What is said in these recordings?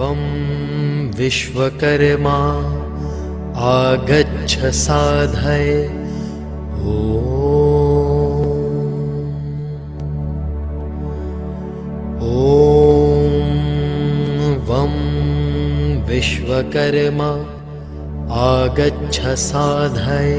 वं विश्वकर्मा आगच्छ साधय। ॐ वं विश्वकर्मा आगच्छ साधय।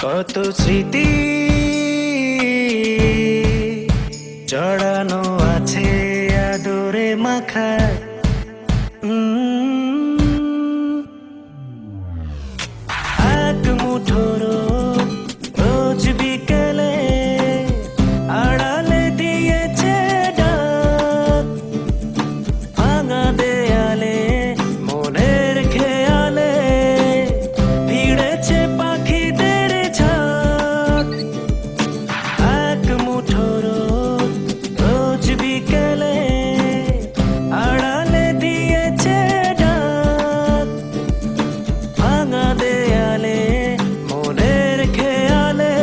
কত স্মৃতি জড়ানো আছে আদরে মাখা এক মুঠো রোজ বিকেলে আড়ালে দিয়েছে ডাক ভাঙা দেয়ালে মনের খেয়ালে ভিড়েছে পাখিদের ঝাঁক এক মুঠো রোজ বিকেলে আড়ালে দিয়েছে ডাক ভাঙা দেয়ালে মনের খেয়ালে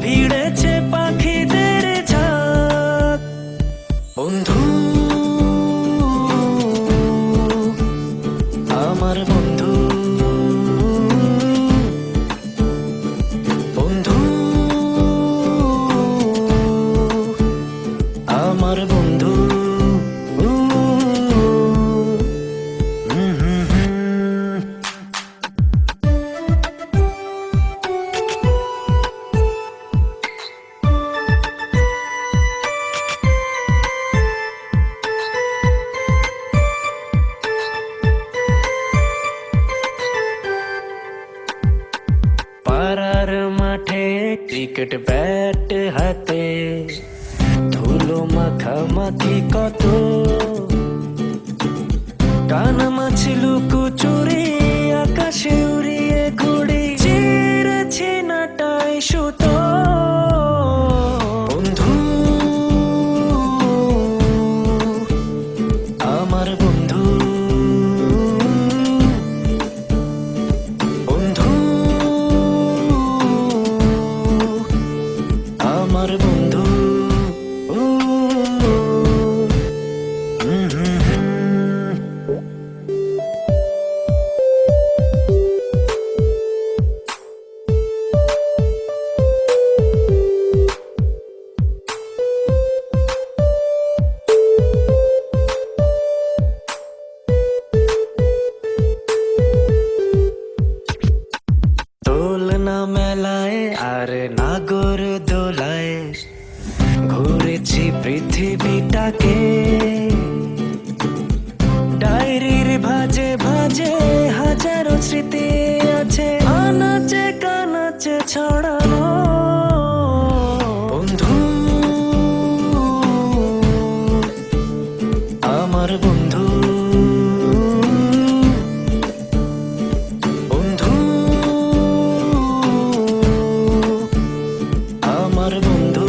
ভিড়েছে পাখিদের ঝাঁক বন্ধু আমার বন্ধু বন্ধু আমার বন্ধু পাড়ার মাঠে ক্রিকেট ব্যাট হাতে ধুলো মাখামাখি কত কানা মাছ লুকোচুরি আকাশে উড়িয়ে ঘুড়ি চিরেছি নাটাই সুতো বন্ধু আমার বন্ধু বন্ধু আমার বন্ধু দোলনা মেলায় আর নাগর দোলায় ঘুরেছি পৃথিবীটাকে ডায়েরির ভাজে ভাজে হাজারো স্মৃতি আছে আনাচে কানাচে ছড়ানো বন্ধু আমার বন্ধু বন্ধু আমার বন্ধু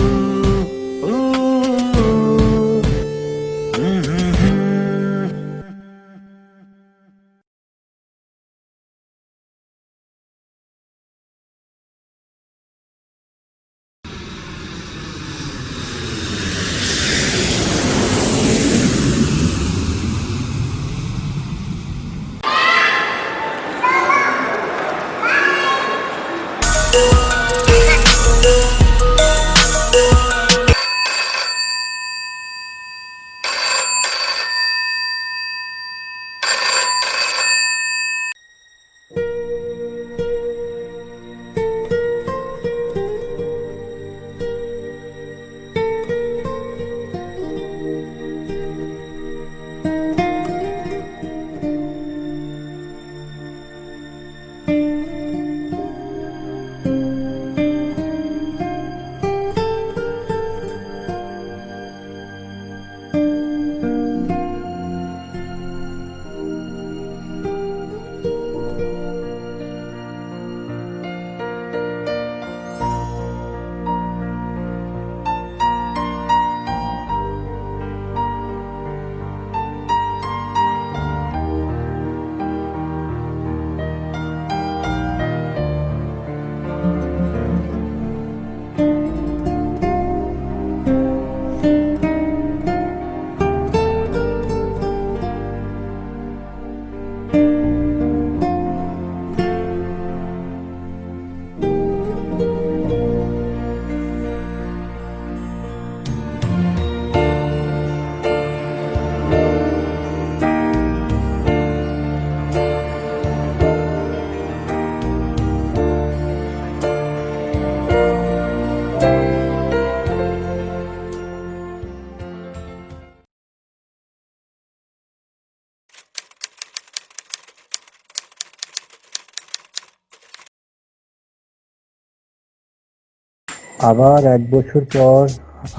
আবার 1 বছর পর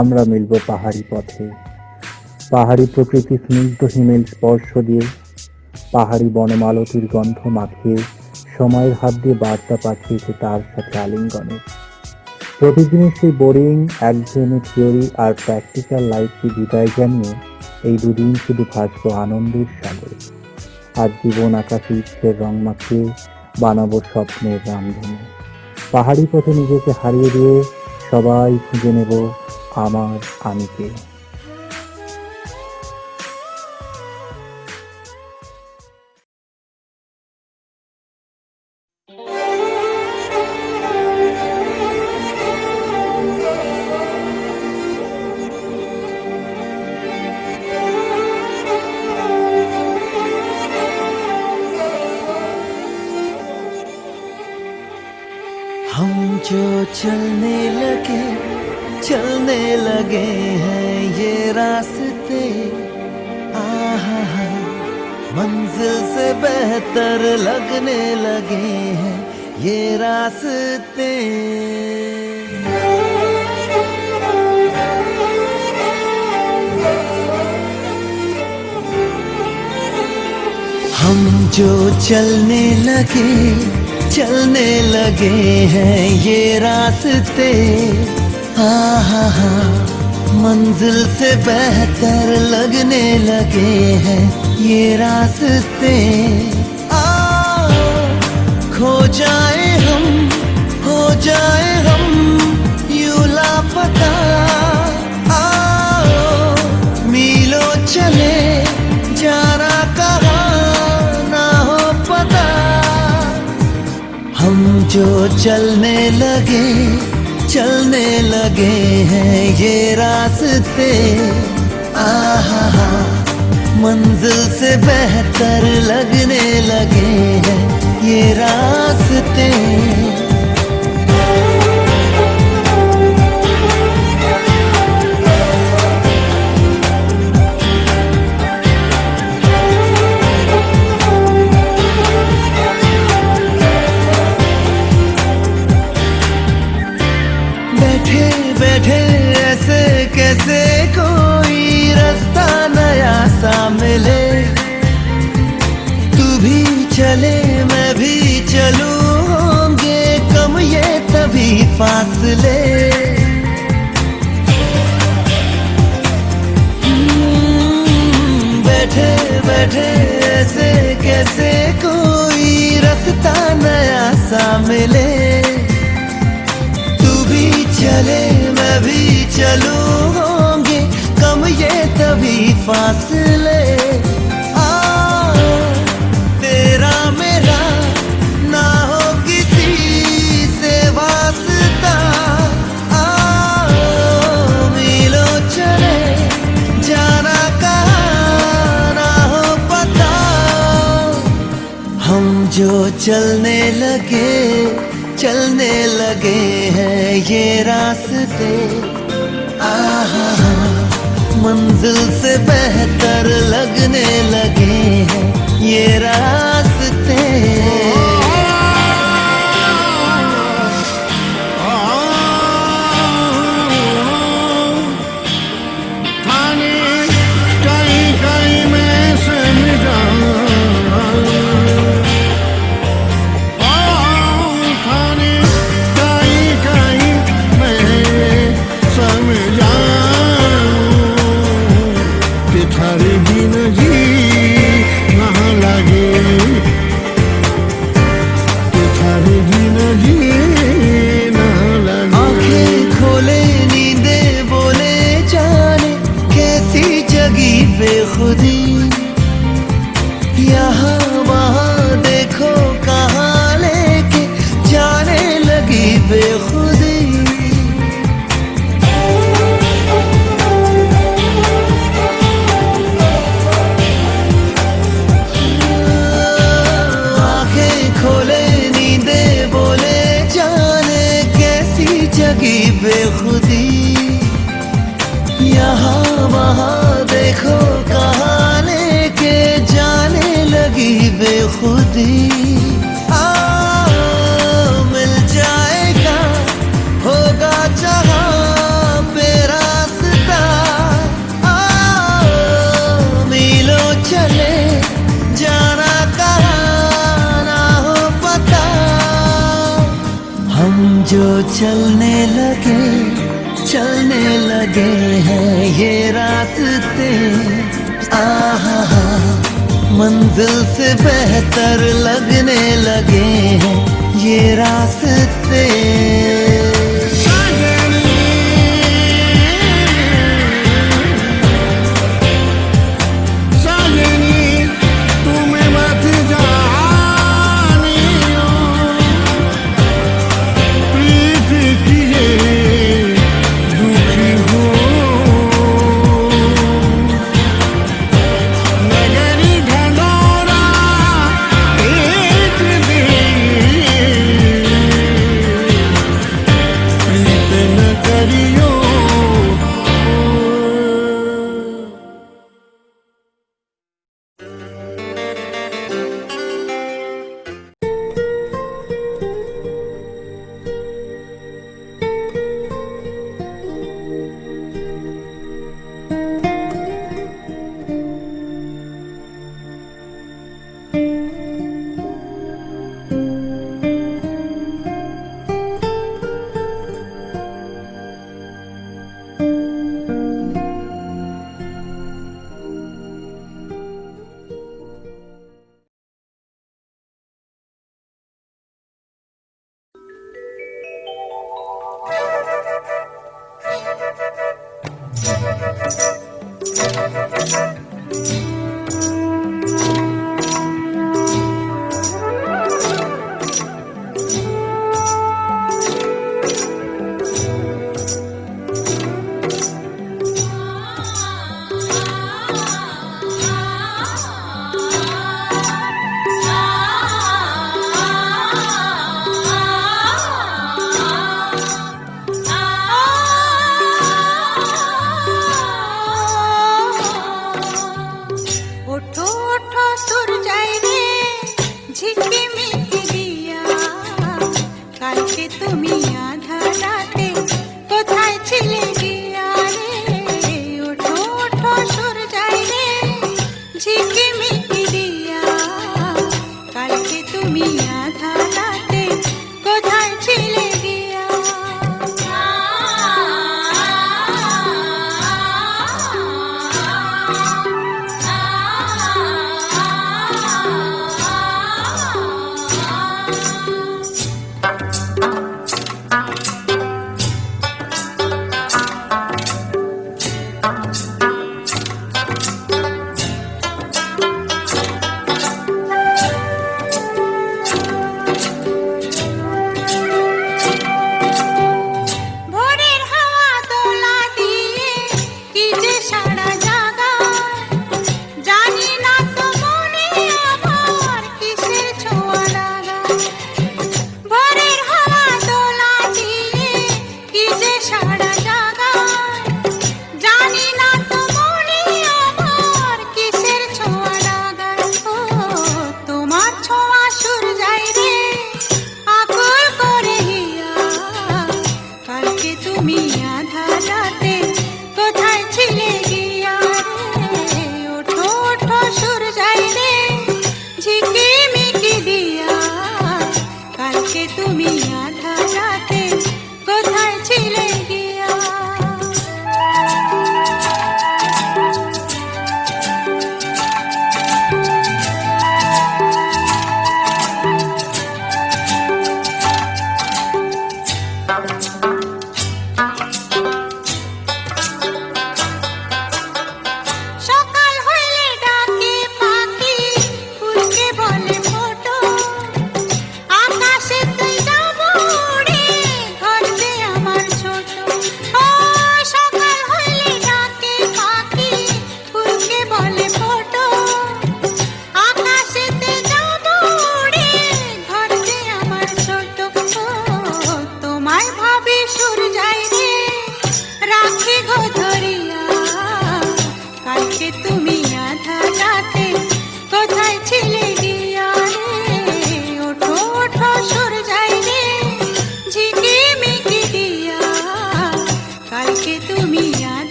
আমরা মিলব পাহাড়ি পথে, পাহাড়ি প্রকৃতি স্নিগ্ধ হিমেল স্পর্শ দিয়ে, পাহাড়ি বনমালতীর গন্ধ মাখিয়ে সময়ের হাত দিয়ে বার্তা পাঠিয়েছে তার সাথে আলিঙ্গনের। প্রতিদিনের সেই বোরিং একঘেয়েমি থিওরি আর প্র্যাকটিক্যাল লাইফকে বিদায় জানিয়ে এই দুদিন শুধু ভাসব আনন্দের সাগরে। আর জীবন আকাশে ইচ্ছের রং মাখিয়ে বানাবো স্বপ্নের রামধনু। পাহাড়ি পথে নিজেকে হারিয়ে দিয়ে সবাই খুঁজে নেব আমার আমিকে। हम जो चलने लगे हैं ये रास्ते, आहा हा, मंजिल से बेहतर लगने लगे हैं ये रास्ते। हम जो चलने लगे हैं ये रास्ते, आहा हा, मंजिल से बेहतर लगने लगे हैं ये रास्ते। खो जाए हम, हो जाए हम यूं लापता, मीलों चले जाना कहाँ ना हो पता। हम जो चलने लगे हैं ये रास्ते, आहा हा, मंजिल से बेहतर लगने लगे हैं ये रास्ते। बैठे ऐसे कैसे कोई रास्ता नया सा मिले, तू भी चले मैं भी चलूं, होंगे कम ये तभी फासले। बैठे बैठे ऐसे कैसे कोई रास्ता नया सा मिले, चले मैं भी चलूं, होंगे कम ये तभी फासले। तेरा मेरा ना हो किसी से वास्ता, मीलों चले जाना कहाँ ना हो पता। हम जो चलने लगे हैं ये रास्ते, आहा हा, मंजिल से बेहतर लगने लगे हैं ये रास्ते। बेखुदी यहाँ वहाँ देखो कहाँ लेके जाने लगी बेखुदी। आंखें खोले नींदे बोले जाने कैसी जगी बेखुदी, यहाँ वहाँ देखो कहाँ लेके जाने लगी बेखुदी। मिल जाएगा होगा जो चलने लगे हैं ये रास्ते, आहा मंजिल से बेहतर लगने लगे हैं ये रास्ते।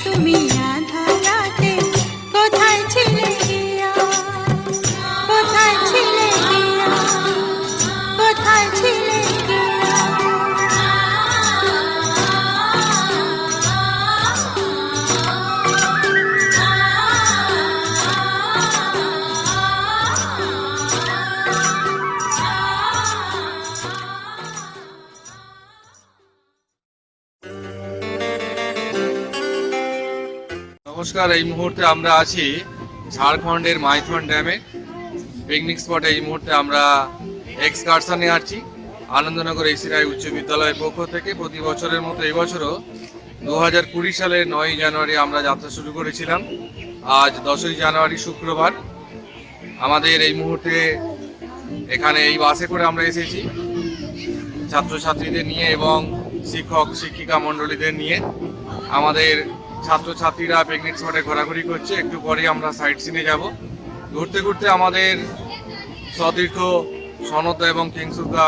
তুমি আধা রাতে কোথায় ছিলে গিয়া, কোথায় ছিলে গিয়া, কোথায় ছিলে গিয়া। নমস্কার, এই মুহূর্তে আমরা আছি ঝাড়খণ্ডের মাইথন ড্যামে পিকনিক স্পটে। এই মুহূর্তে আমরা এক্সকারশনে আছি আনন্দনগর এসি রায় উচ্চ বিদ্যালয়ের পক্ষ থেকে। প্রতি বছরের মতো এই বছরও 2020 সালের 9ই জানুয়ারি আমরা যাত্রা শুরু করেছিলাম। আজ 10ই জানুয়ারি শুক্রবার। আমাদের এই মুহূর্তে এখানে এই বাসে করে আমরা এসেছি ছাত্রছাত্রীদের নিয়ে এবং শিক্ষক শিক্ষিকা মণ্ডলীদের নিয়ে। আমাদের ছাত্রছাত্রীরা পিকনিক স্পটে ঘোরাঘুরি করছে। একটু পরে আমরা সাইট সিনে যাব। ঘুরতে ঘুরতে আমাদের সতীর্থ সনতা এবং কিংসুকা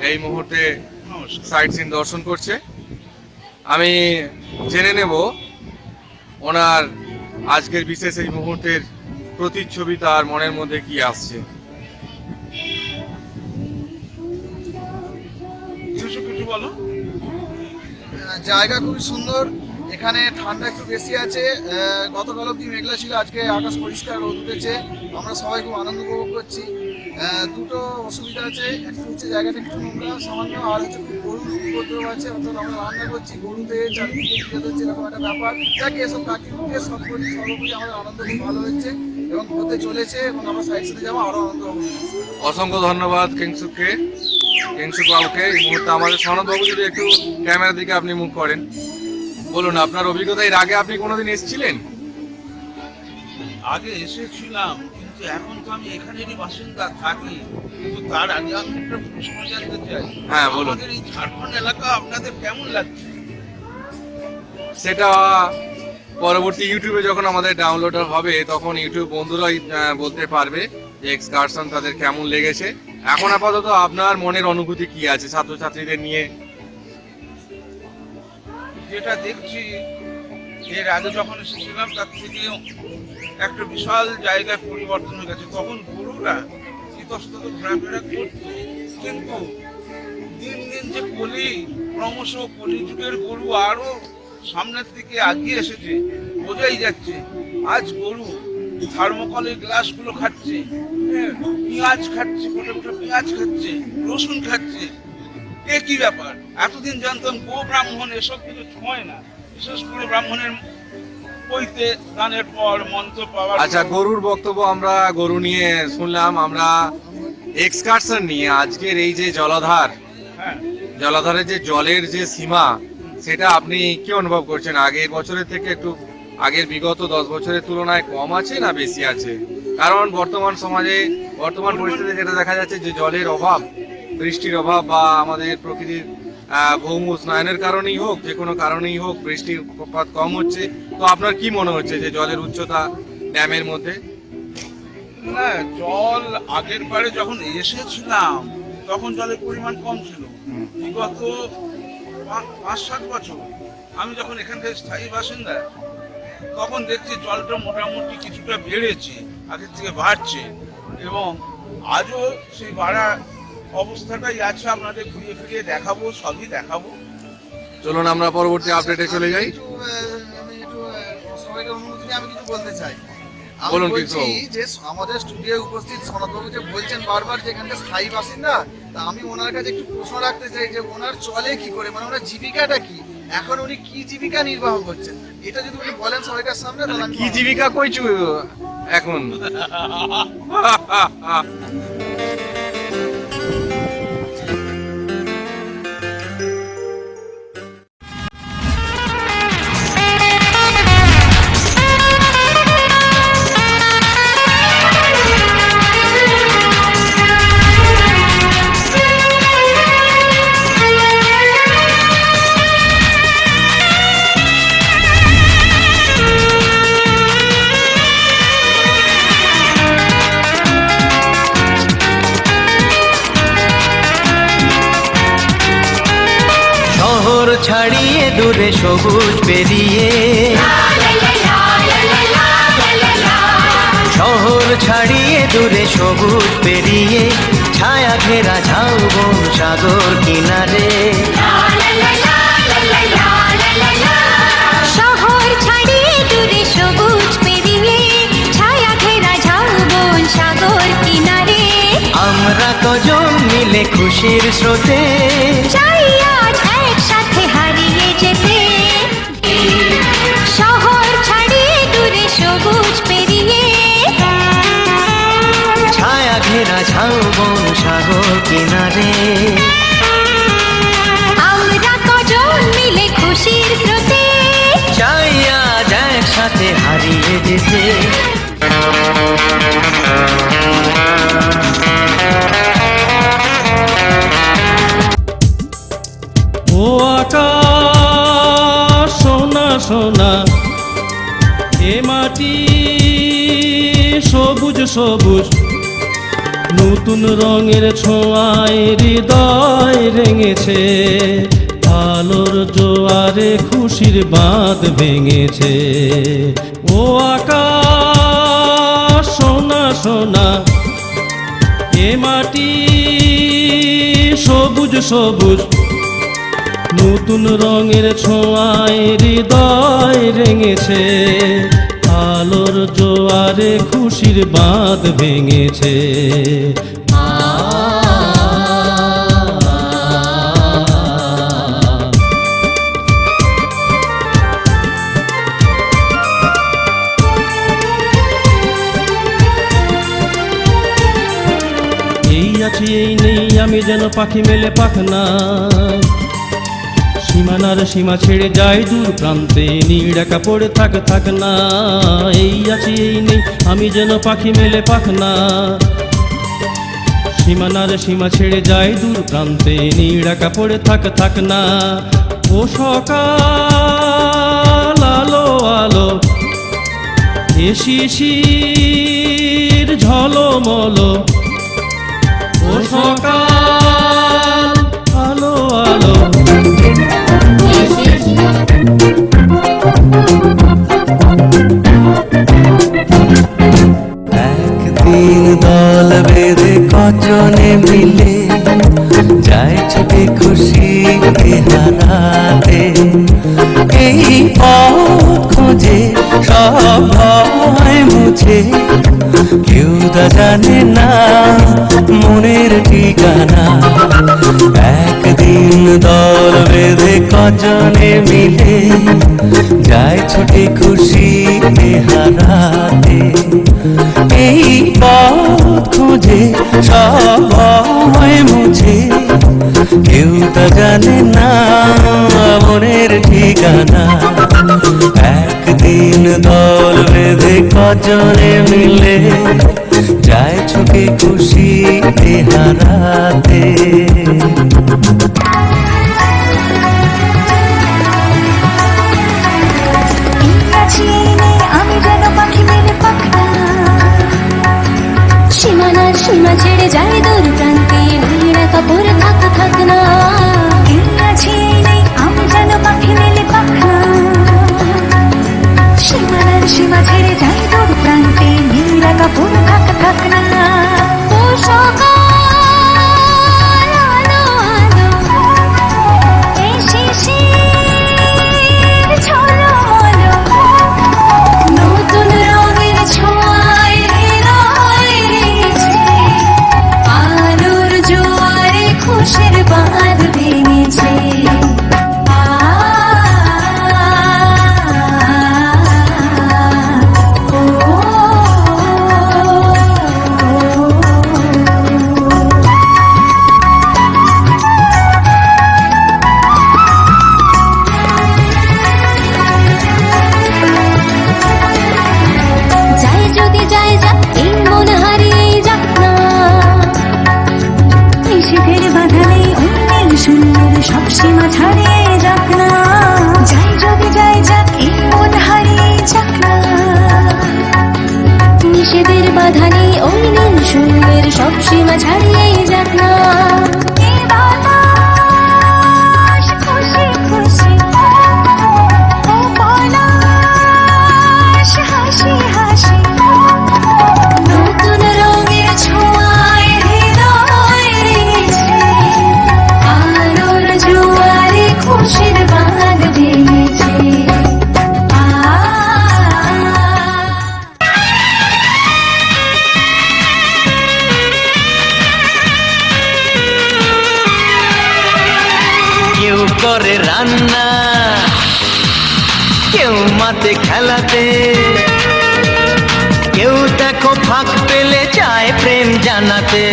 এই মুহূর্তে সাইট সিন দর্শন করছে। আমি জেনে নেব ওনার আজকের বিশেষ এই মুহূর্তের প্রতিচ্ছবি, তার মনের মধ্যে কি আসছে। কিছু বলো। জায়গা খুব সুন্দর, এখানে ঠান্ডা একটু বেশি আছে। গতকাল অব্দি মেঘলা ছিল, আজকে আকাশ পরিষ্কার, রোদ উঠেছে। আমরা সবাই খুব আনন্দ উপভোগ করছি। দুটো অসুবিধা আছে, একটা হচ্ছে জায়গাটা একটু নোংরা সামান্য, আর হচ্ছে খুব গরুর উপদ্রব আছে। অর্থাৎ আমরা রান্না করছি গরুতে চারদিকে ঘিরে ধরছে, এরকম একটা ব্যাপার। যাকে এসব কাটিয়ে উঠে সর্বোপরি আমাদের আনন্দ খুব ভালো হচ্ছে এবং হতে চলেছে এবং আমরা সাইড সাথে যাবো, আরও আনন্দ হবে। অসংখ্য ধন্যবাদ কিংসুক বাবুকে। এই মুহূর্তে আমাদের সনদ বাবু, যদি একটু ক্যামেরার দিকে আপনি মুখ করেন, বলুন আপনার অভিজ্ঞতা। এর আগে আপনি কোনোদিন এসেছিলেন? আগে এসেছিলাম, কিন্তু এখন তো আমি এখানেরই বাসিন্দা থাকি। কিন্তু তার আগে আমি একটা প্রশ্ন জানতে চাই। হ্যাঁ, বলুন। আমাদের এই ঝাড়খণ্ড এলাকা আপনাদের কেমন লাগছে? সেটা পরবর্তী ইউটিউবে যখন আমাদের ডাউনলোড হবে তখন ইউটিউব বন্ধুরাই বলতে পারবে যে এক্সকারশন তাদের কেমন লেগেছে। এখন আপাতত আপনার মনের অনুভূতি কি আছে ছাত্রছাত্রীদের নিয়ে? যেটা দেখছি, এর আগে যখন এসেছিলাম তার থেকে একটা বিশাল জায়গায় পরিবর্তন হয়ে গেছে। তখন গরুরা ইতস্তত ঘোরাফেরা করত, কিন্তু দিন দিন যে ক্রমশ কলিযুগের গরু আরো সামনের দিকে এগিয়ে এসেছে, বোঝাই যাচ্ছে। আজ গরু থার্মোকলের গ্লাসগুলো খাচ্ছে, পেঁয়াজ খাচ্ছে, গোটা গোটা পেঁয়াজ খাচ্ছে, রসুন খাচ্ছে। এ কি ব্যাপার? এতদিন জানতাম গো ব্রাহ্মণ এসব কিছু ছোঁয় না, বিশেষ করে ব্রাহ্মণের পৈতে দানের পর মন্ত্র পাওয়ার। আচ্ছা, গরুর বক্তব্য আমরা গরু নিয়ে শুনলাম। আমরা এক্সকারশন নিয়ে আজকের এই যে জলাধার, হ্যাঁ, জলাধারের যে জলের যে সীমা, সেটা আপনি কি অনুভব করছেন? আগের বছরের থেকে একটু, আগের বিগত 10 বছরের তুলনায় কম আছে না বেশি আছে? কারণ বর্তমান সমাজে, বর্তমান পরিস্থিতিতে যেটা দেখা যাচ্ছে যে জলের অভাব, বৃষ্টির অভাব বা আমাদের প্রকৃতির ভৌম উষ্ণায়নের কারণেই হোক, যে কোনো কারণেই হোক, বৃষ্টিপাত কম হচ্ছে। তো আপনার কি মনে হচ্ছে যে জলের উচ্চতা ড্যামের মধ্যে? না, জল আগের বারে যখন এসেছিলাম তখন জলের পরিমাণ কম ছিল। বিগত 5-7 বছর আমি যখন এখানকার স্থায়ী বাসিন্দা, তখন দেখছি জলটা মোটামুটি কিছুটা বেড়েছে, আগের থেকে বাড়ছে এবং আজও সেই বাড়া অবস্থাটাই আছে। আপনাদের ঘুরিয়ে ফিরিয়ে দেখাবো, সবই দেখাবো। চলুন আমরা পরবর্তী আপডেটে চলে যাই। আমি একটু সবাইকে অনুমতি নিয়ে আমি কিছু বলতে চাই। আমি বলুন বলছি কিছু। যে আমাদের স্টুডিওয়ে উপস্থিত সনদবাবু যে বলছেন বারবার যে এখানকার স্থায়ী বাসিন্দা, তা আমি ওনার কাছে একটু প্রশ্ন রাখতে চাই যে ওনার চলে কি করে, মানে ওনার জীবিকাটা কি, এখন উনি কি জীবিকা নির্বাহ করছেন, এটা যদি উনি বলেন সবাইকার সামনে তাহলে আমি কি জীবিকা কইছু এখন? ছাড়িয়ে দূরে সবুজ পেরিয়ে মিলে খুশির স্রোতে চাই আজ একসাথে হারিয়ে যেতে শহর ছাড়িয়ে দূরে সবুজ পেরিয়ে ছায়া ঘেরা ঝাউবন সাগর কিনারে আমরা কজন মিলে খুশির স্রোতে চাই আজ একসাথে হারিয়ে যেতে ও আকাশ সোনা সোনা এ মাটি সবুজ সবুজ নতুন রঙের ছোঁয়ায় হৃদয় রেঙেছে আলোর জোয়ারে খুশির বাঁধ ভেঙেছে ও আকাশ সোনা সোনা এ মাটি সবুজ সবুজ নতুন রঙের ছোঁয়ায় হৃদয় রেঙেছে আলোর জোয়ারে খুশির বাঁধ ভেঙেছে এই আছি এই নেই আমি যেন পাখি মেলে পাখনা সীমানার সীমা ছেড়ে যায় দূর প্রান্তে নীড় একা পড়ে থাক না এই আছি এই নেই আমি যেন পাখি মেলে পাখনা সীমানার সীমা ছেড়ে যায় দূর প্রান্তে নীড় একা পড়ে থাক না ও সকাল আলো আলো এ শিশির ঝলমলো ও সকাল আলো আলো একদিন দল বেঁধে কজনে মিলে যায় ছুটে খুশিকে হারাতে এই পথ খুঁজে সব ভয় মুছে কেউ তা জানে না মনের ঠিকানা একদিন দল বেঁধে কজনে মিলে যায় ছুটে খুশিকে হারাতে এই পথ খুঁজে সব ভয় মুছে কেউ তা জানে না মনের ঠিকানা একদিন দল বেঁধে কজনে মিলে যায় ছুটে খুশিতে হারাতে আমি যেন পাখি মেলে পাখনা সীমানার সীমা ছেড়ে যায় দূর প্রান্তে নীড় একা পড়ে থাক না আমি যেন পাখি মেলে পাখনা সীমানার সীমা ছেড়ে যায় দূর প্রান্তে নীড় একা পড়ে থাক না ও সকাল আলো আলো এ শিশির ঝলমলো নতুন রঙের ছোঁয়ায় হৃদয় রেঙেছে আলোর জোয়ারে খুশির বাঁধ ভেঙেছে যাই যদি যাই যাক এই মন হারিয়ে যাক না নিষেধের বাধা নেই অন্যের শূন্যের সব সীমা ছাড়িয়ে যাক না যাই যদি যাই যাক এই মন হারিয়ে যাক না নিষেধের বাধা নেই অন্যের শূন্যের সব সীমা ছাড়িয়ে যাক না এই বাতাস খুশি খুশি ও পলাশ হাসি হাসি নতুন রঙের ছোঁয়ায় হৃদয় রেঙেছে আলোর জোয়ারে খুশির বাঁধ ভেঙেছে রান্না, কেউ মাতে খেলাতে, কেউ দেখো ফাঁক পেলে চায় প্রেম জানাতে।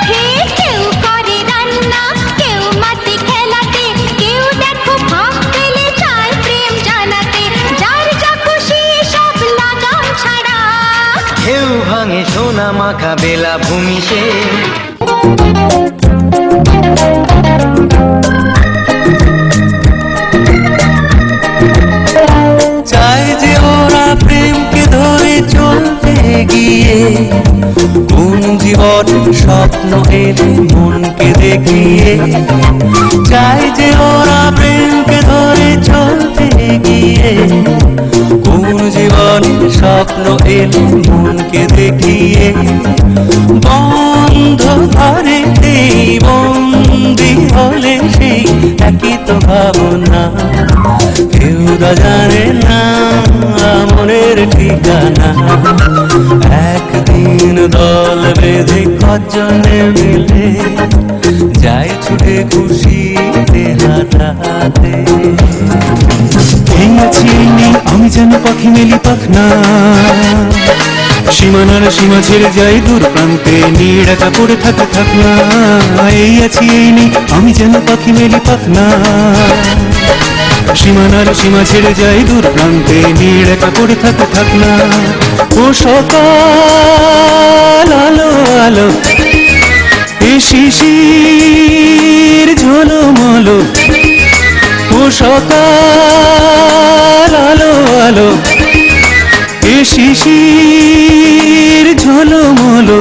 হে কেউ করে রান্না, কেউ মাটি খেলাতে, কেউ দেখো ফাঁক পেলে চায় প্রেম জানাতে। যার যা খুশি সব লাগাম ছাড়া, কেউ ভাঙে সোনা মাখা বেলা ভূমি সে। চায় যে ওরা প্রেমকে ধরে চলতে গিয়ে, কোন জীবন স্বপ্ন এলে মনকে দেখিয়ে। চায় যে ওরা প্রেমকে ধরে চলতে গিয়ে, কোন জীবনের স্বপ্ন এলে মনকে দেখিয়ে। বন্ধ ঘরেতেই বন্দি হলে সেই একই তো ভাবনা, কেউ তা জানে না মনের ঠিকানা। একদিন দল বেঁধে কজনে মিলে যায় ছুটে খুশিতে হারাতে। এই আছি এই নেই আমি যেন পাখি মেলি পাখনা, সীমানার সীমা ছেড়ে যাই দূর প্রান্তে, নীড় একা পড়ে থাকে থাকনা। এই আছি এই নেই আমি যেন পাখি মেলি পাখনা, সীমানার সীমা ছেড়ে যাই দূর প্রান্তে, নীড় একা পড়ে থাকে থাকনা। ও সকাল আলো আলো, এ শিশির ঝলমলো। ও সকাল আলো আলো, এ শিশির ঝলমলো।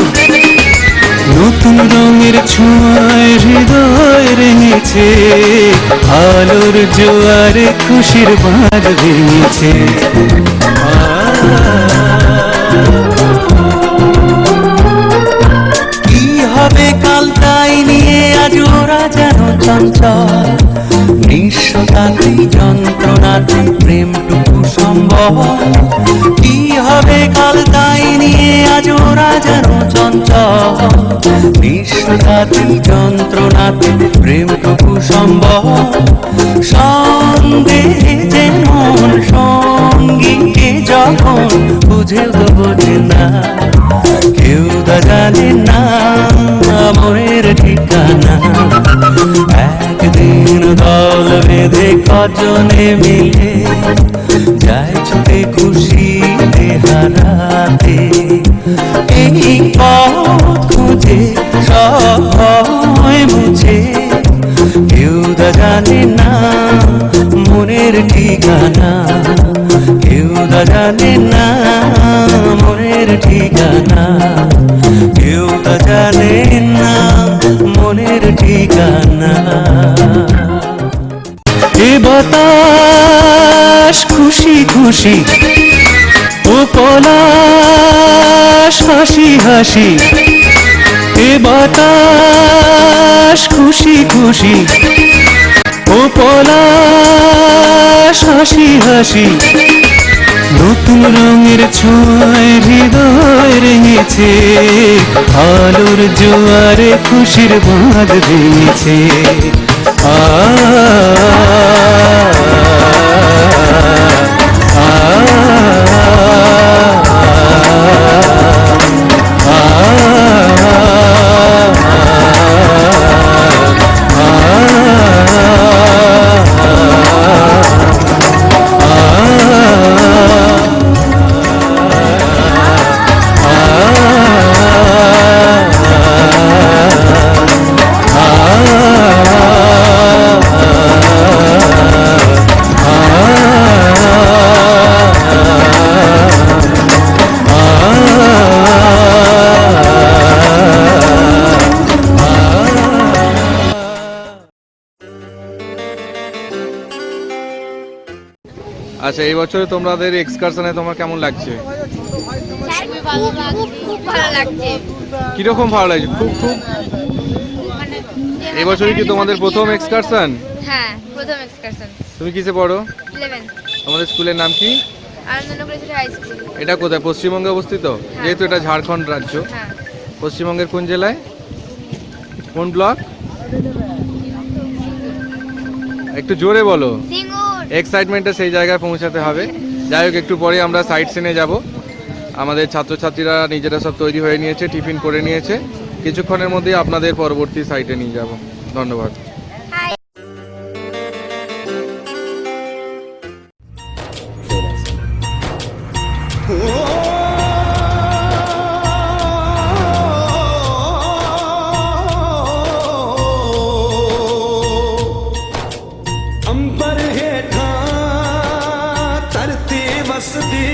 নতুন রঙের ছোঁয়ায় হৃদয় রেঙেছে, আলোর জোয়ারে খুশির বাঁধ ভেঙেছে। কি হবে কাল তাই নিয়ে আজ ওরা যেন চঞ্চল, নিঃস্বতাতেই যন্ত্রণাতে প্রেমটুকু সম্ভব। কি হবে কাল তাই নিয়ে আজ ওরা যেন চঞ্চল, নিঃস্বতাতেই যন্ত্রণাতে প্রেমটুকু সম্ভব। সন্দেহে যে মন সঙ্গীকে যখন বুঝে তো বোঝে না, কেউ তা জানে না মনের ঠিকানা। একদিন দল বেঁধে কজনে মিলে যায় ছুটে খুশিতে হারাতে। এই পথ খুঁজে সব ভয় মুছে, কেউ তা জানে না মনের ঠিকানা। কেউ তা জানে না মনের ঠিকানা, কেউ তা জানে না মনের ঠিকানা। এ বাতাস খুশি খুশি, ও পলাশ হাসি হাসি। এ বাতাস খুশি খুশি, ও পলাশ হাসি হাসি। নতুন রঙের ছোঁয়ায় হৃদয় রেঙেছে, আলোর জোয়ারে খুশির বাঁধ ভেঙেছে। আচ্ছা, এই বছরে তোমাদের এক্সকারশনে তোমার কেমন লাগছে? খুব ভালো লাগছে। কিরকম ভালো লাগছে? খুব খুব। এই বছরই কি তোমাদের প্রথম এক্সকারশন? হ্যাঁ, প্রথম এক্সকারশন। তুমি কিসে পড়ো? 11th। তোমাদের স্কুলের নাম কি? Anandnagar high school. এটা কোথায়? পশ্চিমবঙ্গে অবস্থিত? যেহেতু এটা ঝাড়খণ্ড রাজ্য। হ্যাঁ। পশ্চিমবঙ্গের কোন জেলায়? কোন ব্লক? একটু জোরে বলো। সিঙ্গুর। এক্সাইটমেন্টে সেই জায়গায় পৌঁছাতে হবে। যাই হোক, একটু পরে আমরা সাইট সিনে যাব। আমাদের ছাত্রছাত্রীরা নিজেরা সব তৈরি হয়ে নিয়েছে, টিফিন করে নিয়েছে। কিছুক্ষণের মধ্যেই আপনাদের পরবর্তী সাইটে নিয়ে যাব। ধন্যবাদ। अंबर हेठा धरती वसदी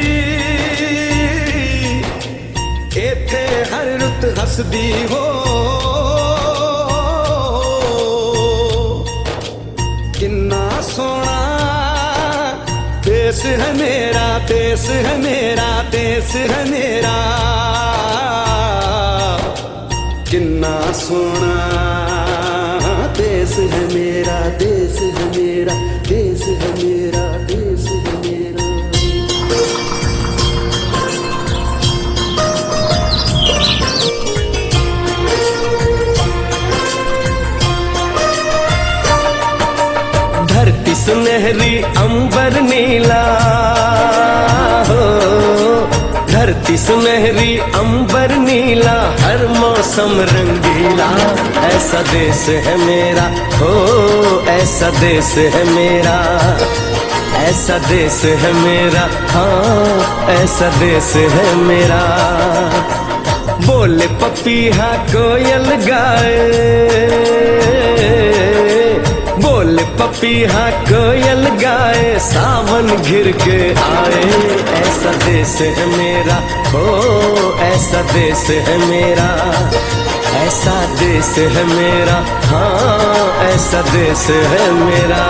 इथे हर रुत हसदी हो किन्ना सोना देश है मेरा, देश है मेरा, देश है मेरा, किन्ना सोना देश है मेरा, देश है मेरा, देश है मेरा, देश है मेरा। धरती सुनहरी अंबर नीला हो, धरती सुनहरी अंबर नीला, हर मौसम रंगीला, ऐसा देश है मेरा हो, ऐसा देश है मेरा, ऐसा देश है मेरा, हाँ ऐसा देश है मेरा। बोले पपीहा कोयल गाए, बोले पपीहा कोयल गाए, सावन घिर के आए, ऐसा देश है मेरा हो, ऐसा देश है मेरा, ऐसा देश है मेरा, हाँ ऐसा देश है मेरा।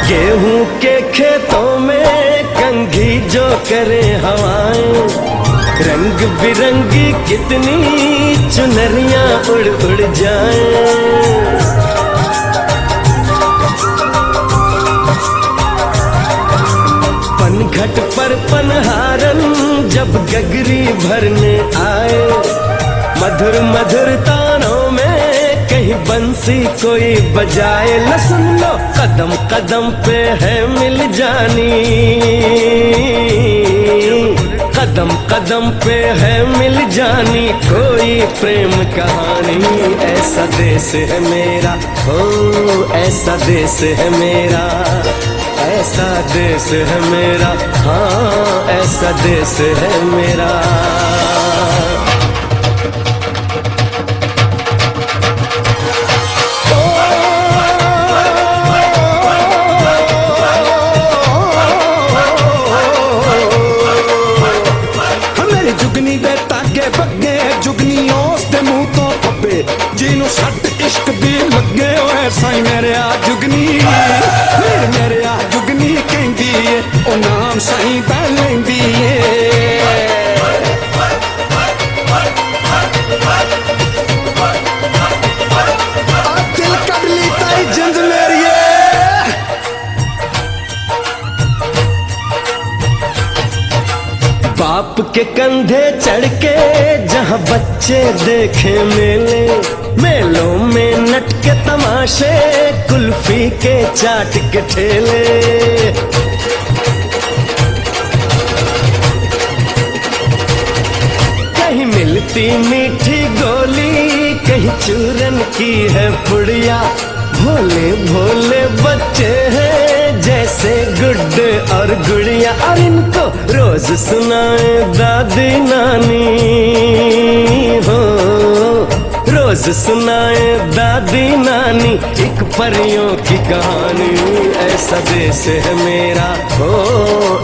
गेहूं के खेतों में कंघी जो करे हवाएं, रंग बिरंगी कितनी चुनरियां उड़ उड़ जाएं। पनघट पर पनहारन जब गगरी भरने आए, मधुर मधुर तानों में कहीं बंसी कोई बजाए, न सुन लो कदम कदम पे है मिल जानी, कदम कदम पे है मिल जानी कोई प्रेम कहानी, ऐसा देश है मेरा हो, ऐसा देश है मेरा, ऐसा देश है मेरा, हाँ ऐसा देश है मेरा। जुगनी दे तागे बगे, जुगनी उस दे मुंह तो पब्बे, जिन्हों सट इश्क दी लगे ओए साईं मेरे आ जुगनी, मेरे आ जुगनी कहंदी ए ओ नाम साईं दा लैंदी ए। दिल कड ली ताई जिंद मेरी बाप के कंधे चढ़ के जहाँ बच्चे देखे मेले, मेलों में नट के तमाशे, कुल्फी के चाट के ठेले, कहीं मिलती मीठी गोली, कहीं चूरन की है पुड़िया, भोले भोले बच्चे हैं जैसे गुड्ड और गुड़िया, और इनको रोज सुनाए दादी नानी हो, रोज रोज सुनाए दादी नानी एक परियों की कहानी। ऐसा देश है मेरा, ओ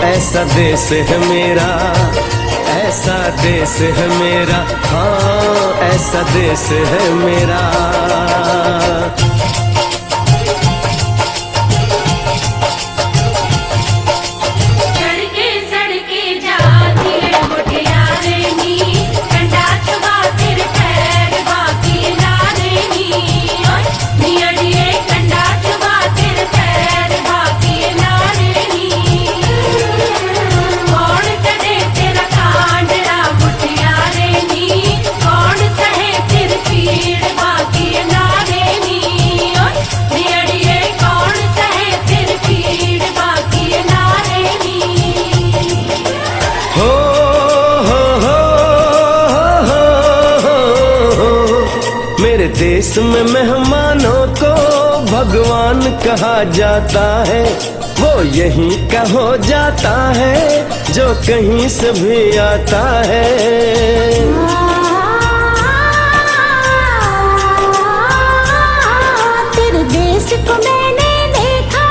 ऐसा देश है मेरा, ऐसा देश है मेरा, हाँ ऐसा देश है मेरा। सड़के सड़के जाती है मुटियारे नी, कंडा चबा फिर पैर बाकी लारे नी। ओए नियड़िए कंडा चबा फिर पैर बाकी लारे नी। कौन करे तेरा कांडड़ा मुटियारे नी, कौन सहे तेरी पीड़ बाकी लारे नी। ओए नियड़िए कौन सहे तेरी पीड़ बाकी लारे नी। हो हो हो हो, मेरे देश में मेहमानों को भगवान कहा जाता है। वो यहीं का हो जाता है जो कहीं से भी आता है। तेरे देश को मैंने देखा,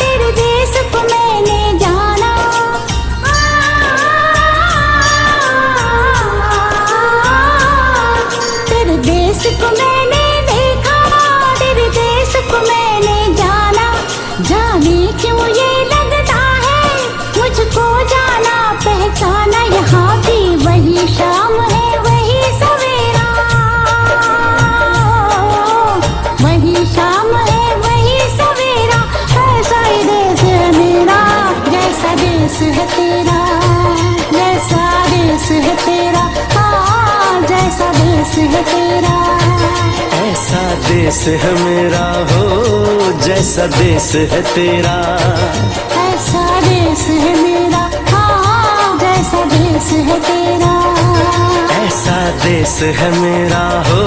तेरे देश को मैंने जाना। तेरे देश को मैंने देखा, तेरे देश को मैंने जाना। जाने क्यों ये लगता है मुझको जाना पहचाना। यहाँ भी वही शाम है वही सवेरा, वही शाम है वही सवेरा। ऐसा ही देश है मेरा, जैसा देश है तेरा, जैसा देश है तेरा, हाँ जैसा देश है तेरा। ऐसा देश है मेरा, हो जैसा देश है तेरा। ऐसा देश है मेरा, हाँ जैसा देश है तेरा। ऐसा देश है मेरा, हो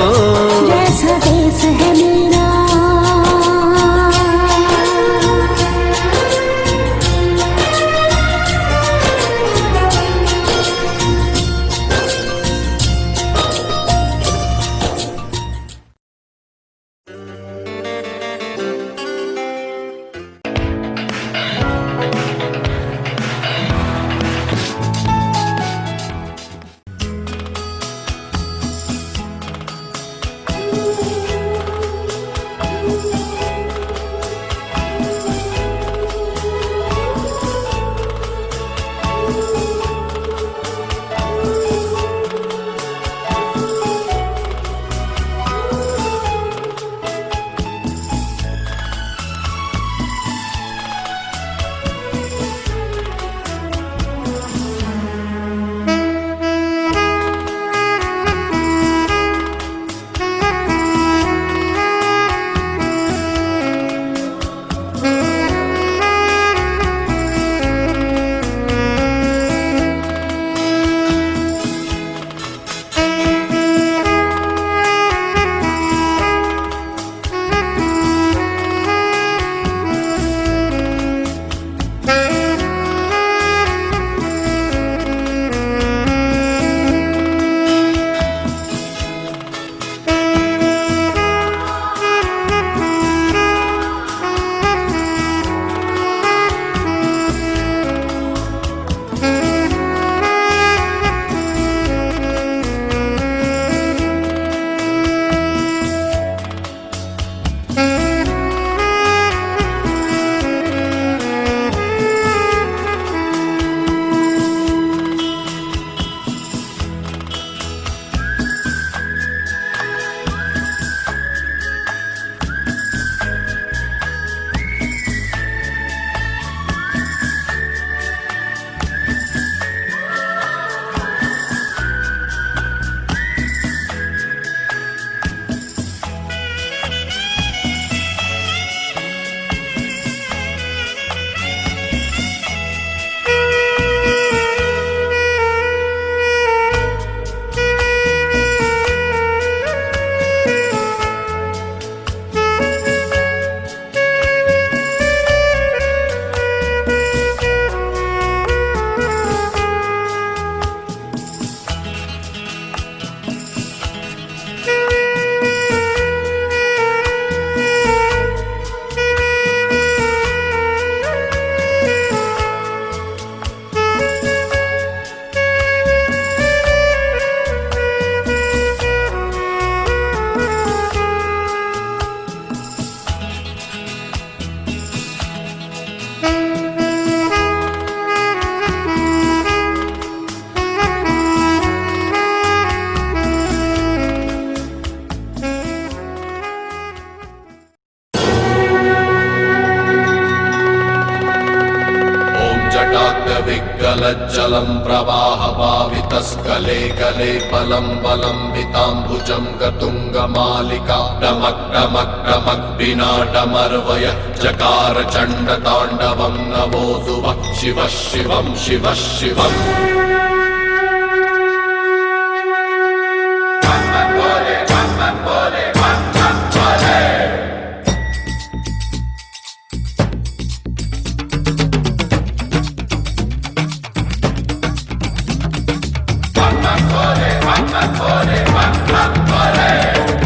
जैसा देश है मेरा। गलज्जलं प्रवाहभावितस्कले गले बलं बलं विताम्बुजं गतुङ्गमालिका डमक् डमक् डमक् विनाडमर्वय जकार चण्डताण्डवं नवोऽसु वः शिवः शिवं शिवः शिवम्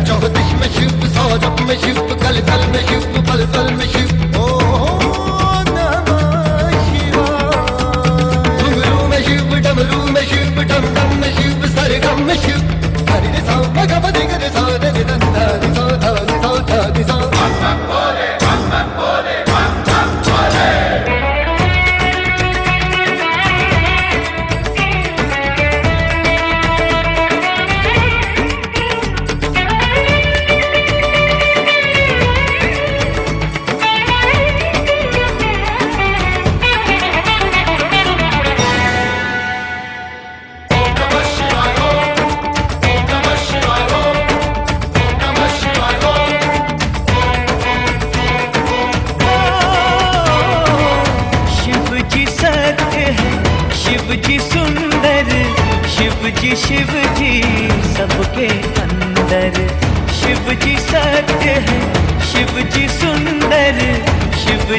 चौदिश में शिव सौरभ में शिव कल कल में शिव पल पल में शिव ओम नमः शिवाय घुंघरू में शिव डमरू में शिव डम डम में शिव सरगम में शिव हरि रे सौ मग मग रे सौ रे रे दा रे सौ धा रे सौ धा रे सौ शिव जी सबके अंदर शिव जी सत्य है शिव जी सुंदर शिव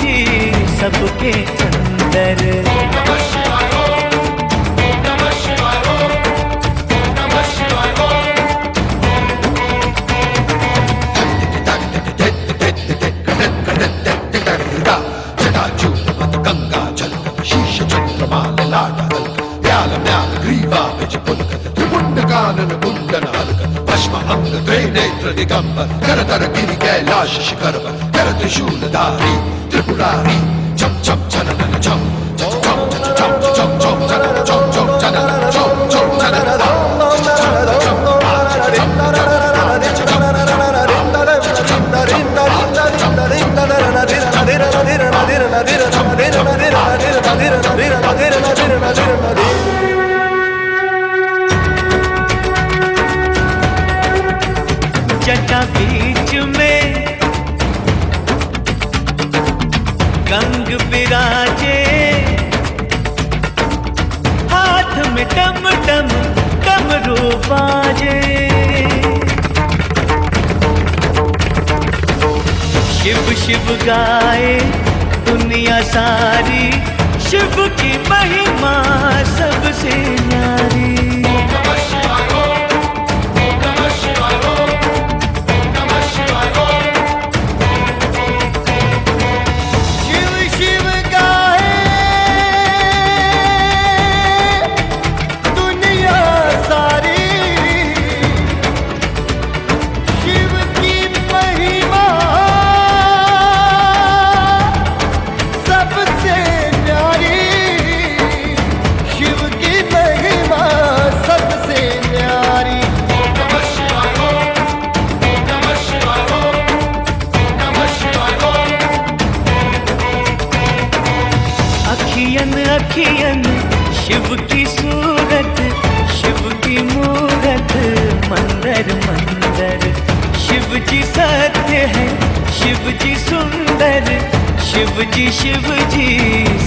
जी सबके अंदर गंगा जल शीश चंद्रमाल लाटा कानन कुंडन हलक भस्म अंग द्वे नेत्र दिगंबर करतर गिरि कैलाश शिखर पर कर त्रिशूल धारी त्रिपुरारी चम चम चनन चम चम चम चम चम चम चनन चम चम चनन चम चम चनन जटा बीच में गंग विराजे हाथ में डम डम डमरू बाजे शिव शिव गाए दुनिया सारी शिव की महिमा सबसे न्यारी अखियन शिव की सूरत शिव की मूरत मंदर मंदर शिव जी सत्य है शिव जी सुंदर शिव जी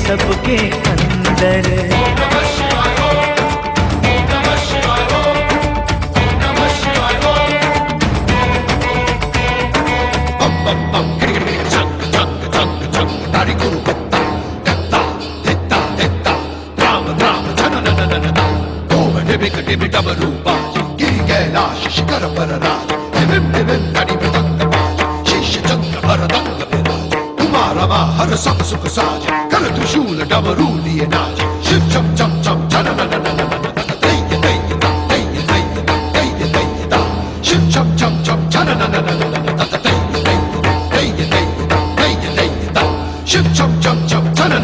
सबके अंदर गिरि कैलाश शिखर पर राज विभिन्न विभिन्न घड़ी मृदंग बाज शीश चंद्र भरदंग विराज उमा रमा हर सब सुख साज कर त्रिशूल डमरू लिए नाच शिव चम चम चम चन शिव चम चम चम चन शिव चम चम चम चन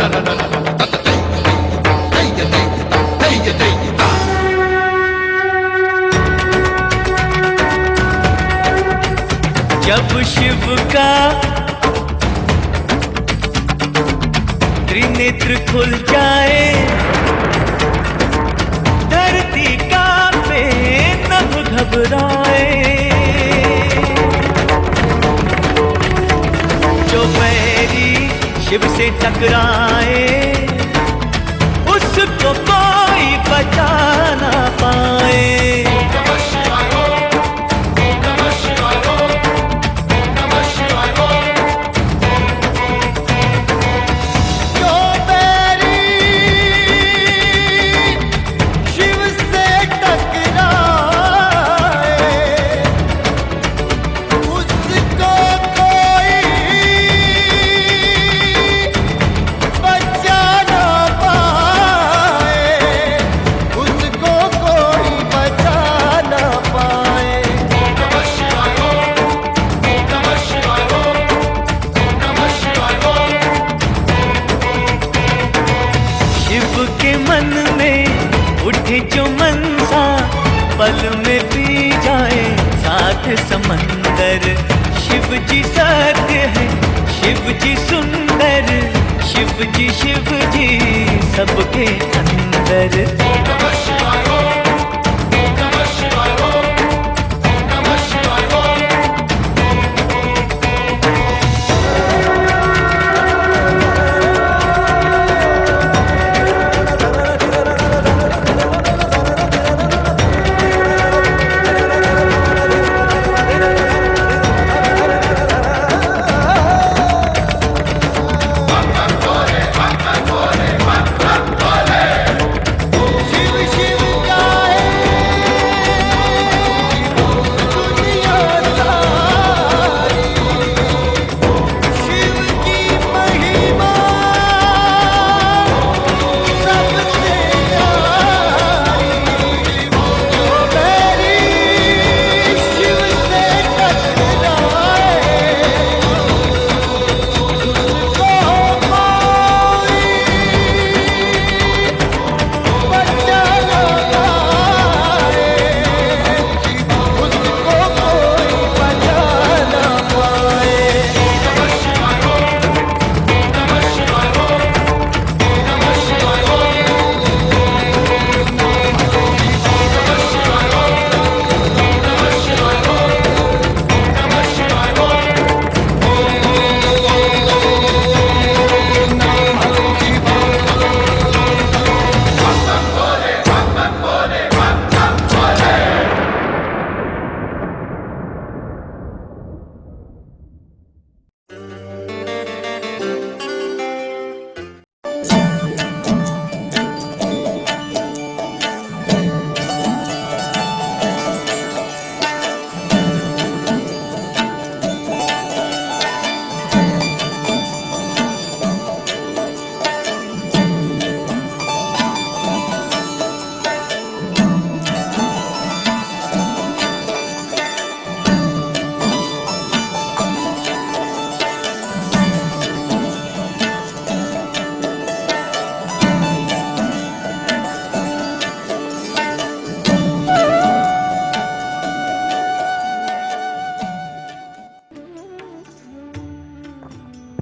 जब शिव का त्रिनेत्र नेत्र खुल जाए, धरती कांपे नभ घबराए। जो बैरी शिव से टकराए, उसको कोई बचा ना पाए। जो बैरी शिव से टकराए, उसको कोई बचा ना पाए, उसको कोई बचा ना पाए। शिव के मन में उठे जो मनसा, पल में पी जाए साथ समंदर। शिव जी सत्य है, शिव जी सुंदर, शिव जी सबके अंदर।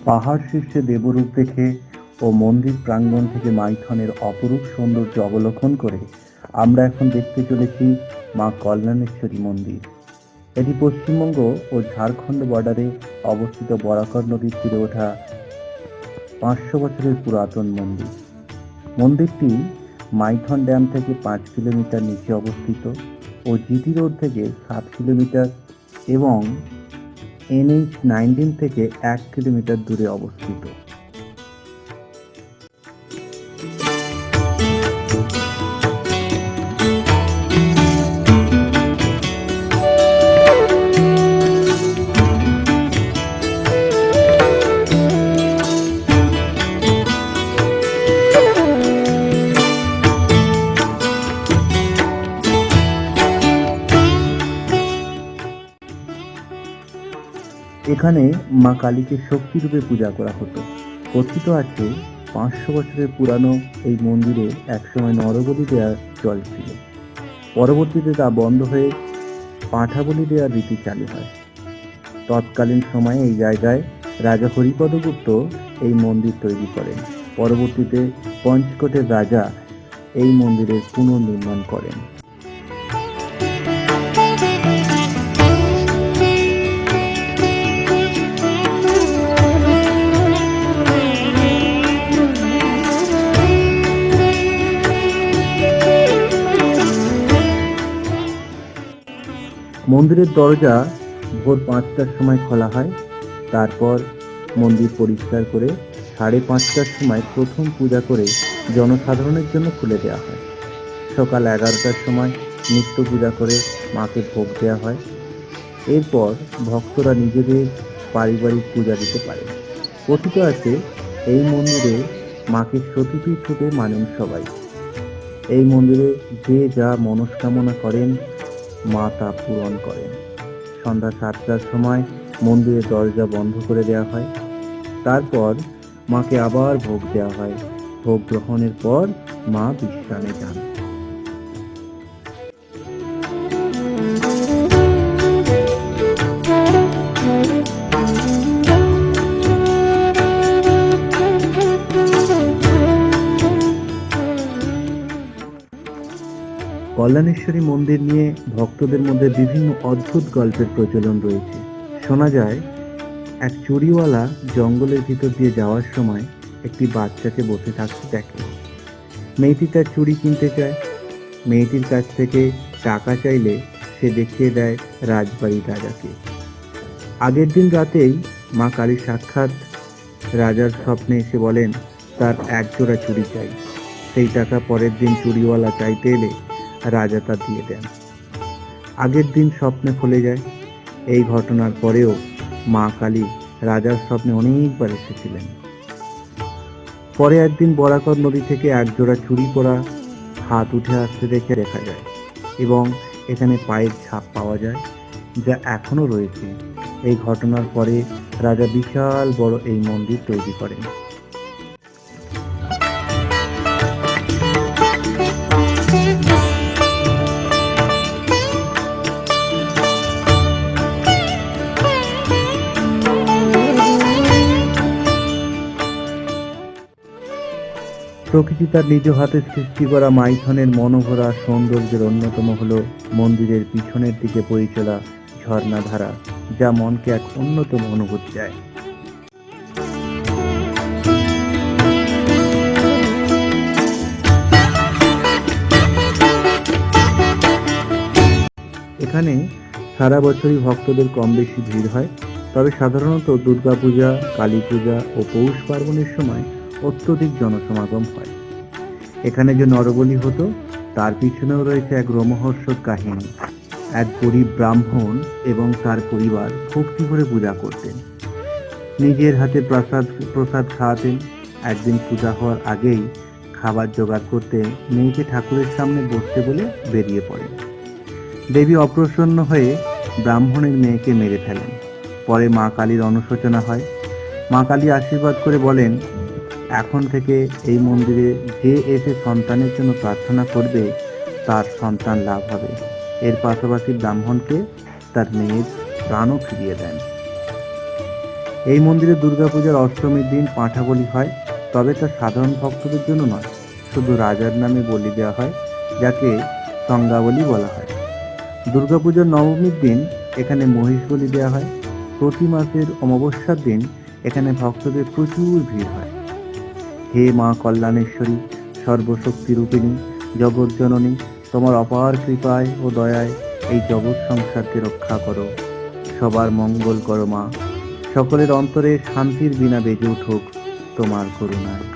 পাহাড় শীর্ষে দেবরূপ দেখে ও মন্দির প্রাঙ্গণ থেকে মাইথনের অপরূপ সৌন্দর্য অবলোকন করে আমরা এখন দেখতে চলেছি মা কল্যাণেশ্বরী মন্দির। এটি পশ্চিমবঙ্গ ও ঝাড়খণ্ড বর্ডারে অবস্থিত বরাকর নদীর তীরে ওঠা 500 বছরের পুরাতন মন্দির। মন্দিরটি মাইথন ড্যাম থেকে 5 কিলোমিটার নিচে অবস্থিত ও জিটি রোড থেকে 7 কিলোমিটার এবং NH-19 থেকে 1 কিলোমিটার দূরে অবস্থিত। এখানে মা কালীকে শক্তিরূপে পূজা করা হতো। কথিত আছে 500 বছরের পুরানো এই মন্দিরে একসময় নরবলি দেওয়ার চল ছিল। পরবর্তীতে তা বন্ধ হয়ে পাঁঠা বলি দেওয়ার রীতি চালু হয়। তৎকালীন সময়ে এই জায়গায় রাজা হরিপদ গুপ্ত এই মন্দির তৈরি করেন। পরবর্তীতে পঞ্চকোটের রাজা এই মন্দিরের পুনর্নির্মাণ করেন। মন্দিরের দরজা ভোর 5টার সময় খোলা হয়। তারপর মন্দির পরিষ্কার করে 5:30টার সময় প্রথম পূজা করে জনসাধারণের জন্য খুলে দেওয়া হয়। সকাল 11টার সময় নিত্য পূজা করে মাকে ভোগ দেওয়া হয়। এরপর ভক্তরা নিজেদের পারিবারিক পূজা দিতে পারে। কথিত আছে এই মন্দিরে মাকে সতীপীঠ রূপে মানেন সবাই। এই মন্দিরে যে যা মনস্কামনা করেন মা তা পূরণ করেন। সন্ধ্যা 7টার সময় মন্দিরের দরজা বন্ধ করে দেওয়া হয়। তারপর মাকে আবার ভোগ দেওয়া হয়। ভোগ গ্রহণের পর মা বিশ্রামে যান। কল্যাণেশ্বরী মন্দির নিয়ে ভক্তদের মধ্যে বিভিন্ন অদ্ভুত গল্পের প্রচলন রয়েছে। শোনা যায় এক চুরিওয়ালা জঙ্গলের ভিতর দিয়ে যাওয়ার সময় একটি বাচ্চাকে বসে থাকতে দেখে। মেয়েটি তার চুড়ি কিনতে চায়। মেয়েটির কাছ থেকে টাকা চাইলে সে দেখিয়ে দেয় রাজবাড়ির রাজাকে। আগের দিন রাতেই মা কালীর সাক্ষাৎ রাজার স্বপ্নে এসে বলেন তার এক জোড়া চুড়ি চাই। সেই টাকা পরের দিন চুড়িওয়ালা চাইতে এলে রাজা তা দিয়ে দেন। আগের দিন স্বপ্নে ফলে যায়। এই ঘটনার পরেও মা কালী রাজার স্বপ্নে অনেকবার এসেছিলেন। পরে একদিন বরাকর নদী থেকে এক জোড়া চুড়ি পরা হাত উঠে আসতে দেখে দেখা যায় এবং এখানে পায়ের ছাপ পাওয়া যায়, যা এখনো রয়েছে। এই ঘটনার পরে রাজা বিশাল বড় এই মন্দির তৈরি করেন। প্রকৃতি তার নিজ হাতে সৃষ্টি করা মাইথনের মনোভরা সৌন্দর্যের অন্যতম হল মন্দিরের পিছনের দিকে বয়ে চলা ঝর্ণাধারা, যা মনকে এক অন্যতম অনুভূতি দেয়। এখানে সারা বছরই ভক্তদের কম বেশি ভিড় হয়, তবে সাধারণত দুর্গাপূজা, কালী পূজা ও পৌষ পার্বণের সময় অত্যধিক জনসমাগম হয়। এখানে যে নরবলি হতো তার পিছনেও রয়েছে এক রোমহর্ষক কাহিনী। এক গরিব ব্রাহ্মণ এবং তার পরিবার ভক্তি ভরে পূজা করতেন। নিজের হাতে প্রসাদ খাওয়াতেন। একদিন পূজা হওয়ার আগেই খাবার জোগাড় করতে মেয়েকে ঠাকুরের সামনে বসতে বলে বেরিয়ে পড়েন। দেবী অপ্রসন্ন হয়ে ব্রাহ্মণের মেয়েকে মেরে ফেলেন। পরে মা কালীর অনুশোচনা হয়। মা কালী আশীর্বাদ করে বলেন, এখন থেকে এই মন্দিরে যে এসে সন্তানের জন্য প্রার্থনা করবে তার সন্তান লাভ হবে। এর পাশাপাশি ব্রাহ্মণকে তার মেয়ের প্রাণও ফিরিয়ে দেন। এই মন্দিরে দুর্গাপূজার অষ্টমীর দিন পাঁঠা বলি হয়, তবে তা সাধারণ ভক্তদের জন্য নয়, শুধু রাজার নামে বলি দেওয়া হয়, যাকে সঙ্গাবলি বলা হয়। দুর্গাপূজার নবমীর দিন এখানে মহিষ বলি দেওয়া হয়। প্রতি মাসের অমাবস্যার দিন এখানে ভক্তদের প্রচুর ভিড় হয়। হে মা কল্যাণেশ্বরী, সর্বশক্তি রূপিণী, জগৎজননী, তোমার অপার কৃপায় ও দয়ায় এই জগৎ সংসারকে রক্ষা করো। সবার মঙ্গল করো মা। সকলের অন্তরে শান্তির বীণা বেজে উঠুক তোমার করুণায়।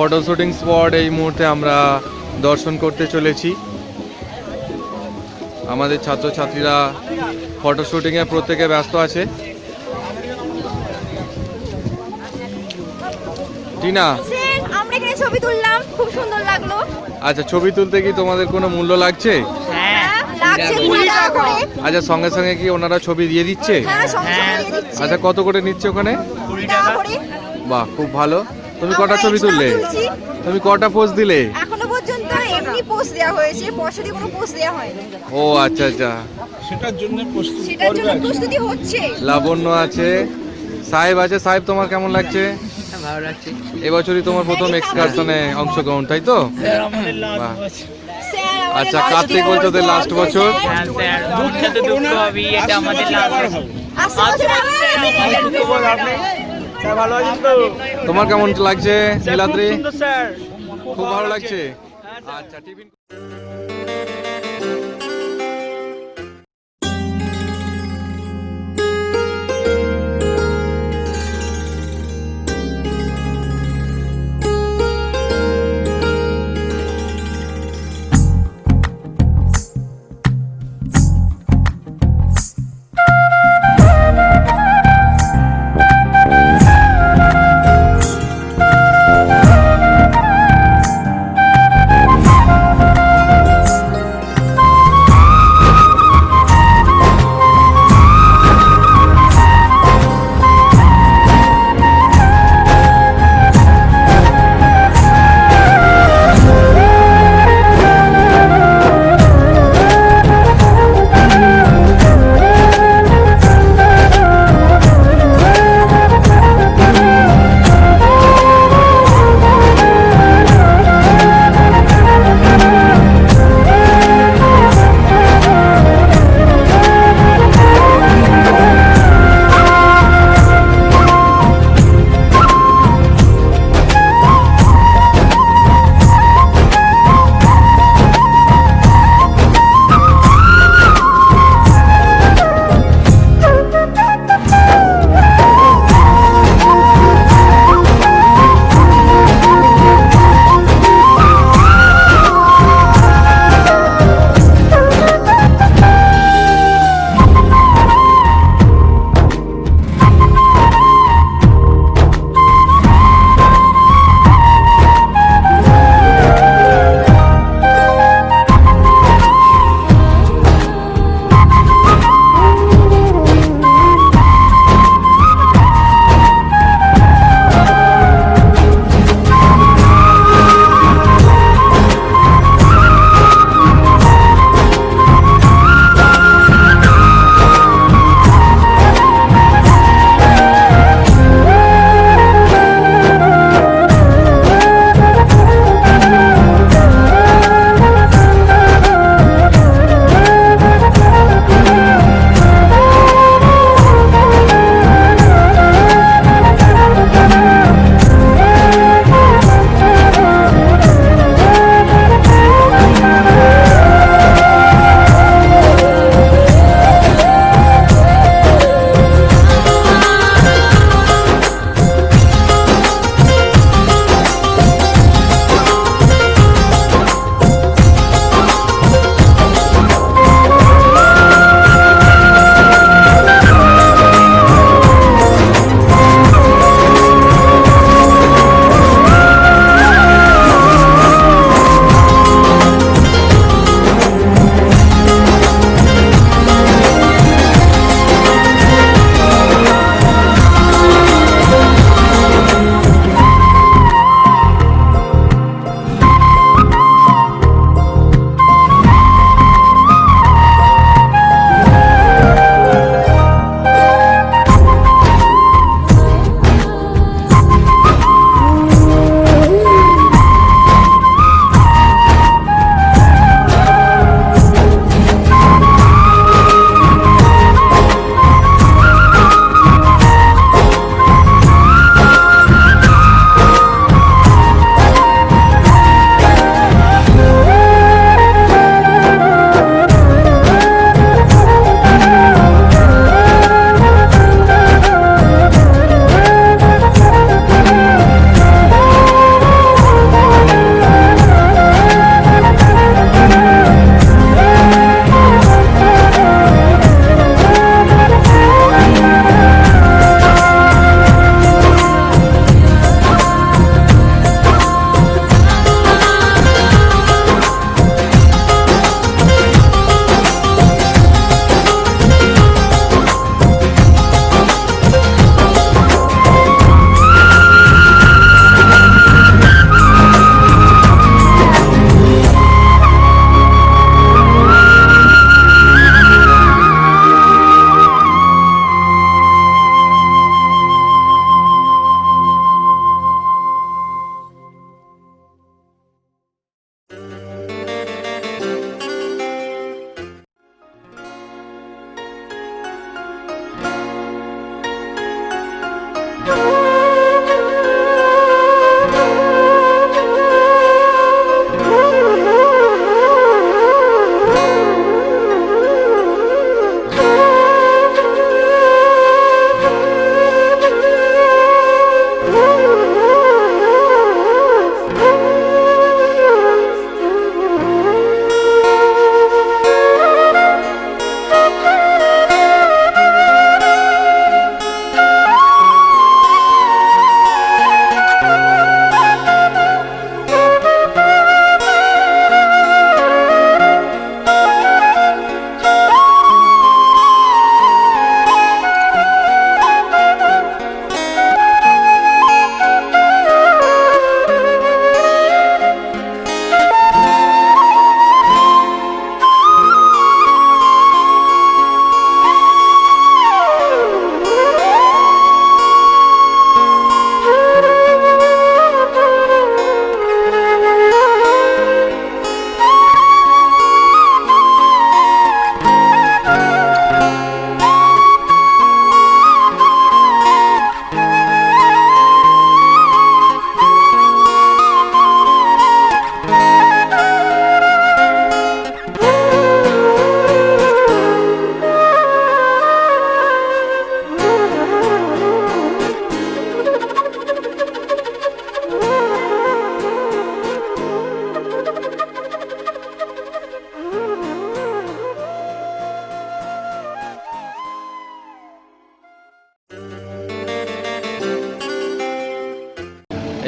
ফটো শুটিং স্পট এই মুহূর্তে আমরা দর্শন করতে চলেছি। আমাদের ছাত্রছাত্রীরা ফটো শুটিংয়ে প্রত্যেকে ব্যস্ত আছে। টিনা, আমরা এখানে ছবি তুললাম, খুব সুন্দর লাগলো। আচ্ছা, ছবি তুলতে কি তোমাদের কোনো মূল্য লাগছে? লাগছে 20 টাকা করে। আচ্ছা, সঙ্গে সঙ্গে কি ওনারা ছবি দিয়ে দিচ্ছে? হ্যাঁ, সঙ্গে সঙ্গে দিয়ে দিচ্ছে। আচ্ছা, কত করে নিচ্ছে ওখানে? 20 টাকা করে। বাহ, খুব ভালো। তুমি কটা আমরা ছবি extra তুললে? তুলছি। তুমি কটা পোজ দিলে? এখনো পর্যন্ত এমনি পোস্ট দেওয়া হয়েছে, পয়সা দিয়ে কোনো পোস্ট দেওয়া হয়নি। ও আচ্ছা আচ্ছা, সেটার জন্য সেটার জন্য প্রস্তুতি হচ্ছে। লাবণ্য আছে, সাহেব আছে। সাহেব, তোমার কেমন লাগছে? ভালো লাগছে। এবছরই তোমার প্রথম এক্সকারশনে অংশগ্রহণ, তাই তো? বাহ। স্যার, আচ্ছা, কার্তিক বলছো ওদের লাস্ট বছর। হ্যাঁ স্যার, দুঃখ তো দুঃখ হবে, এটা আমাদের লাস্ট। তোমার কেমন লাগছে নীলাদ্রি? খুব ভালো লাগছে। আচ্ছা, টিফিন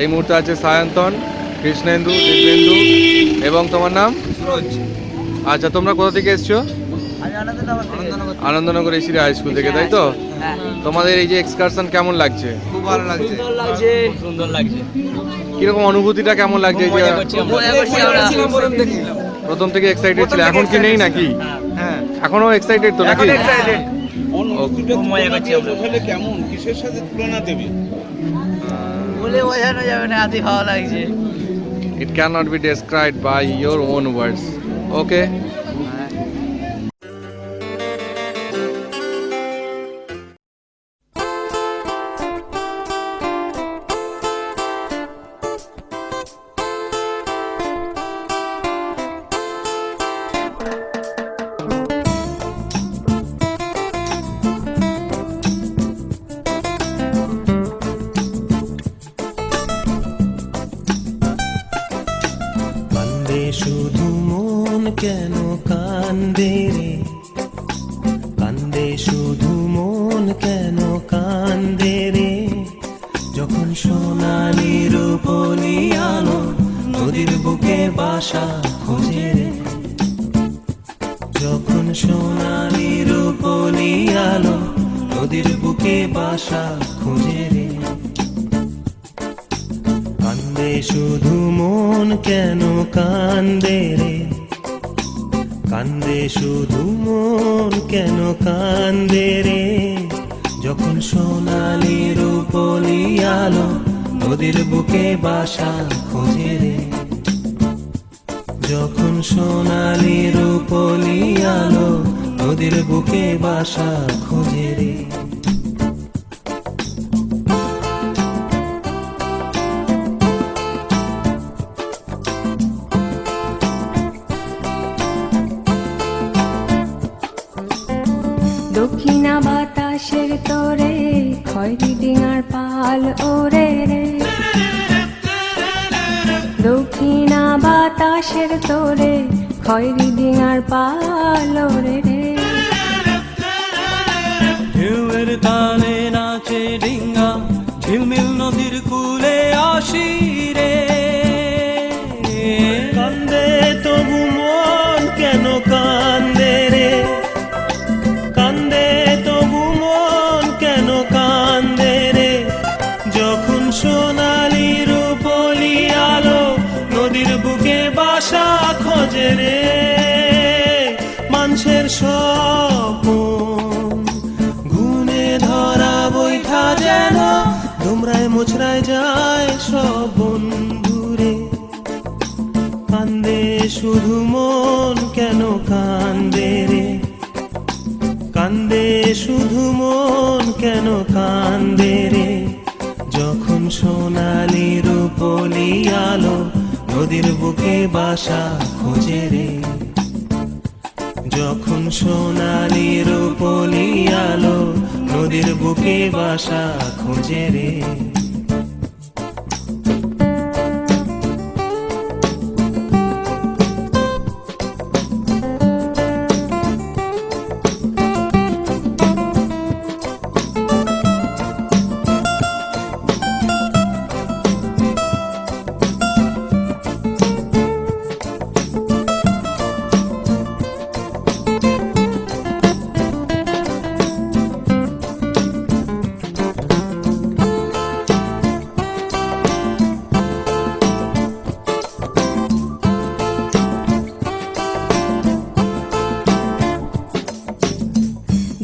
এই মুহূর্তে আছে সায়ন্তন, কৃষ্ণেন্দু, দিব্যেন্দু এবং তোমার নাম? আচ্ছা, তোমরা কোথা থেকে এসছো? আনন্দনগর এসিরা হাই স্কুল থেকে, তাই তো? তোমাদের এই যে এক্সকারশন কেমন লাগছে? খুব ভালো লাগছে, সুন্দর লাগছে। কিরকম অনুভূতিটা কেমন লাগছে? এই যে প্রথম থেকে এক্সাইটেড ছিল, এখন কি নেই নাকি? হ্যাঁ, এখনো এক্সাইটেড তো নাকি? কেমন, কিসের সাথে তুলনা দেবে? বলে বোঝানো যাবে না, এত ভালো লাগছে। It cannot be described by your own words. Okay? কান্দে শুধু মন কেন কান্দে রে, কান্দে শুধু মন কেন কান্দে রে, যখন সোনালি রূপলি আলো নদীর বুকে বাসা খোঁজে রে, যখন সোনালি রূপলি আলো নদীর বুকে বাসা খোঁজে রে, কান্দে শুধু মন কেন কান্দে রে, কান্দে শুধু মন কেন কান্দে রে, যখন সোনালি রূপলি আলো নদীর বুকে বাসা খোঁজে রে, যখন সোনালি রূপলি আলো নদীর বুকে বাসা খোঁজে রে। দক্ষিণা বাতাসের তোরে খয়রি ডিঙার পাল ওরে রে, দক্ষিণা বাতাসের তোরে খয়রি ডিঙার পাল ওরে রে, ঢেউয়ের তালে নাচে ডিঙ্গা, ঝিলমিল নদীর কূলে আসি রে, কান্দে তবু মন কেন কান্দে রে, কান্দে তবু মন কেন কান্দে রে, যখন সোনালি রূপলি আলো নদীর বুকে বাসা খোঁজে রে, মানুষের স্বপন গুনে ধরা বৈঠা যেন তোমরায় মোছরায় যায় সব বন্ধুরে, কান্দে শুধু মন কেন কান্দে রে, কান্দে শুধু মন কেন কান্দে রে, যখন সোনালি রূপলি আলো নদীর বুকে বাসা খোঁজে রে, যখন সোনালি রূপলি আলো নদীর বুকে বাসা খোঁজে রে।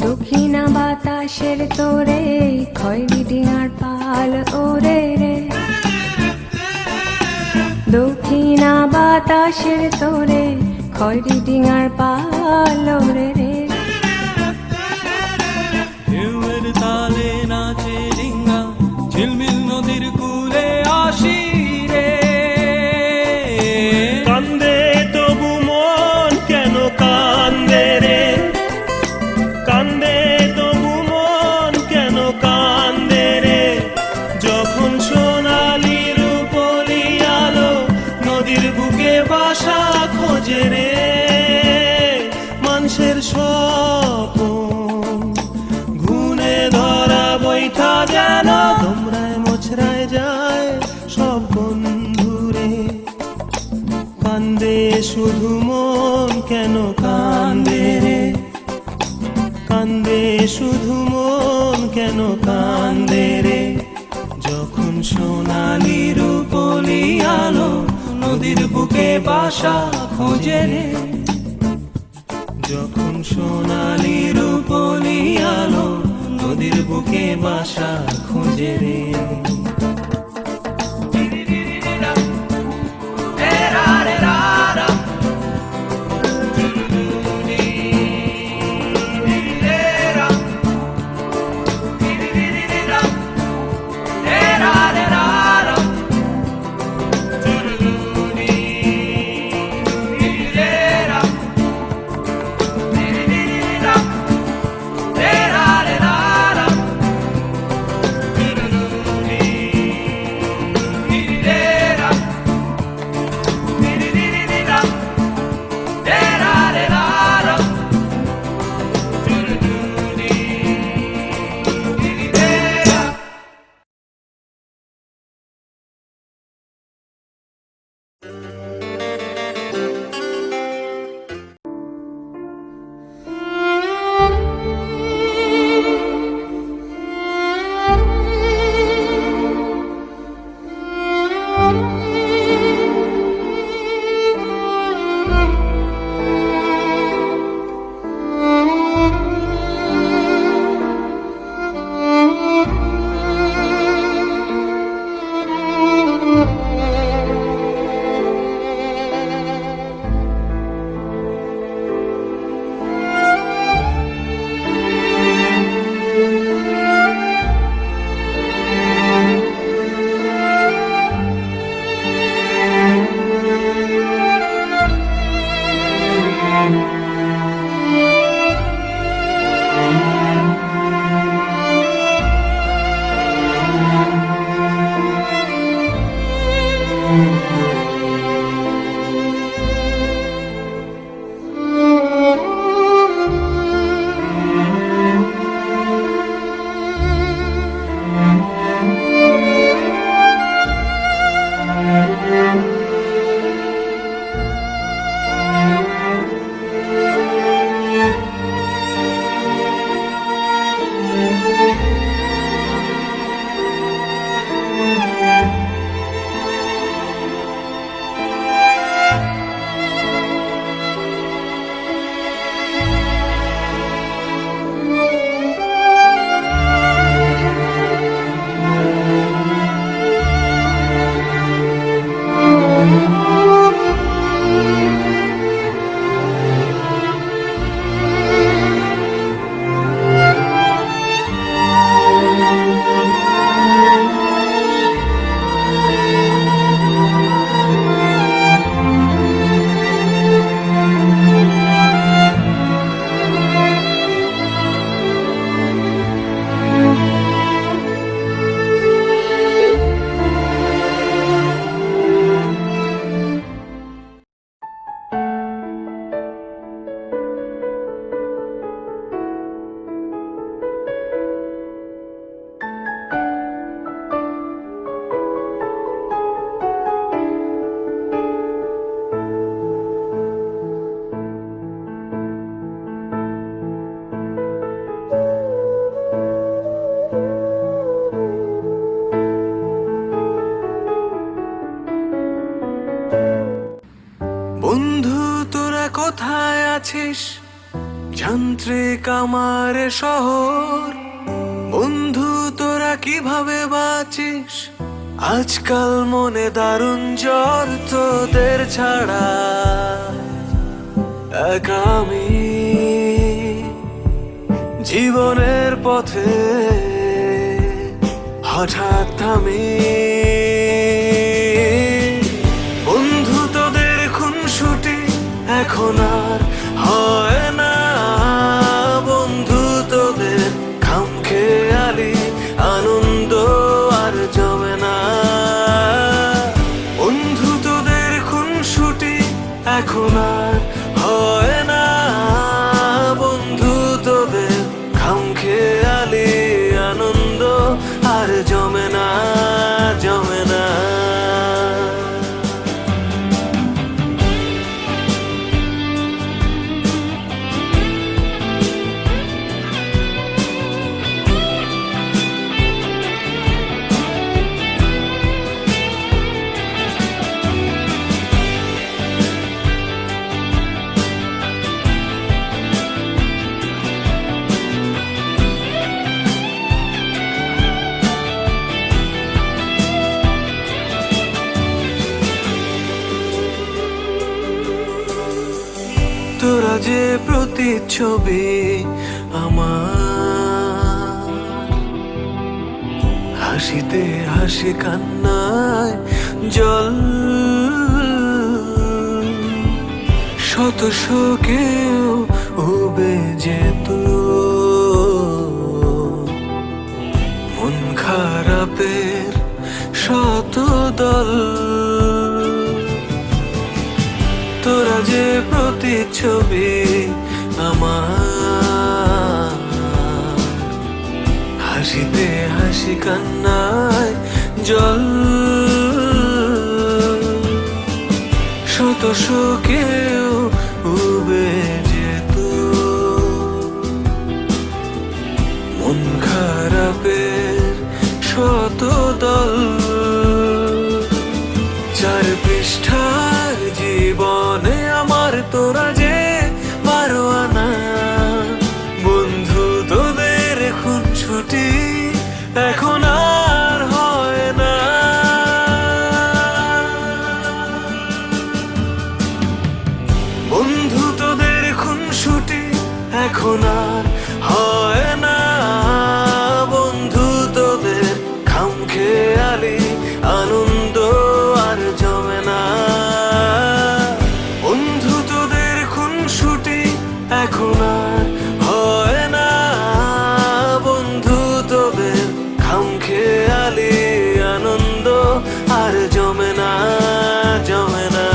দক্ষিণা বাতাসের তোরে খয়রি ডিঙার পাল ওরে রে, দক্ষিণা বাতাসের তোরে খয়রি ডিঙার পাল ওরে রে, ঢেউয়ের তালে নাচে ডিঙ্গা, ঝিলমিল নদীর কূলে আসি রে, কান্দে তবু মন কেন কান্দে রে, কান্দে তবু মন কেন কান্দে রে, যখন সোনালি রূপলি আলো নদীর বুকে বাসা খোঁজে রে, শুধু মন কেন কান্দে রে, কান্দে শুধু মন কেন কান্দে রে, যখন সোনালি রূপলি আলো নদীর বুকে বাসা খোঁজে রে, যখন সোনালি রূপলি আলো নদীর বুকে বাসা খোঁজে রে। কোথায় আছিস যান্ত্রিক আমার শহর, বন্ধু তোরা কিভাবে বাঁচিস আজকাল মনে দারুণ জ্বর, তোদের ছাড়া একা আমি জীবনের পথে হঠাৎ থামি। বন্ধু তোদের খুনসুটি এখন আর হয় না, বন্ধু তোদের খামখেয়ালি আনন্দ আর জমে না। বন্ধু তোদের খুনসুটি এখন আর হয় না, বন্ধু তোদের খামখেয়ালি আনন্দ আর জমে না, জমে না। তোরা যে প্রতিচ্ছবি আমার, হাসিতে হাসি কান্নায় জল, শত শোকেও উবে যেত মন খারাপের শত দল। তোরা যে প্রতিচ্ছবি আমার, হাসিতে হাসি কান্নায় জল, শত শোকেও উবে যেত মন খারাপের শত দল। চার পৃষ্ঠার জীবনে আমার তোরা যে মারোয়ানা, বন্ধু তোদের খুন ছুটি এখন আর হয় না। বন্ধু তোদের খুনসুটি এখন আর হয় না, বন্ধু তোদের খামখেয়ালি আনন্দ আর জমে না। বন্ধু তোদের খুনসুটি এখন আর হয় না, বন্ধু তোদের খামখেয়ালি আনন্দ আর জমে না, জমে না।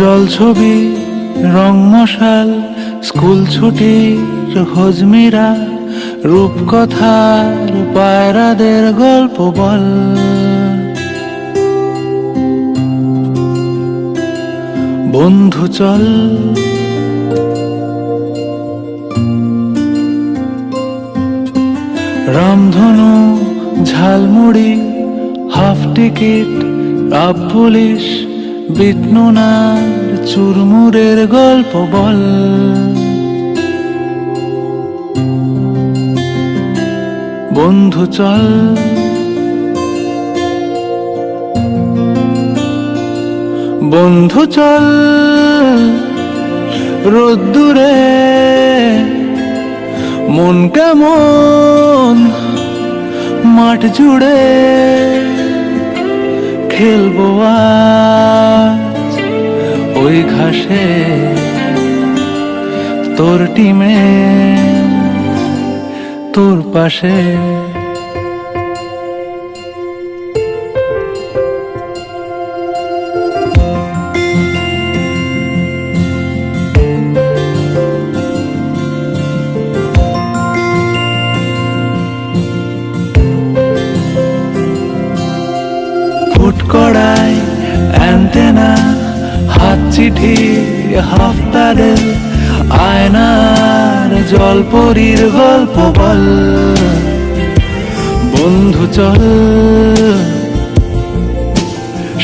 জল ছবি রং মশাল স্কুল ছুটির হজমিরা, রূপকথার পায়রাদের গল্প বল। বন্ধু চল রামধনু jhalmuri half ticket up police বিটনুনার চুরমুরের গল্প বল। বন্ধু চল বন্ধু চল রোদ্দুরে মন কেমন মাঠ জুড়ে খেলবো আজ ওই ঘাসে তোর টিমে তোর পাশে। ফুটকড়াই অ্যান্টেনা হাত চিঠি হাফ প্যাডেল আয়নার জলপরীর গল্প বল। বন্ধু চল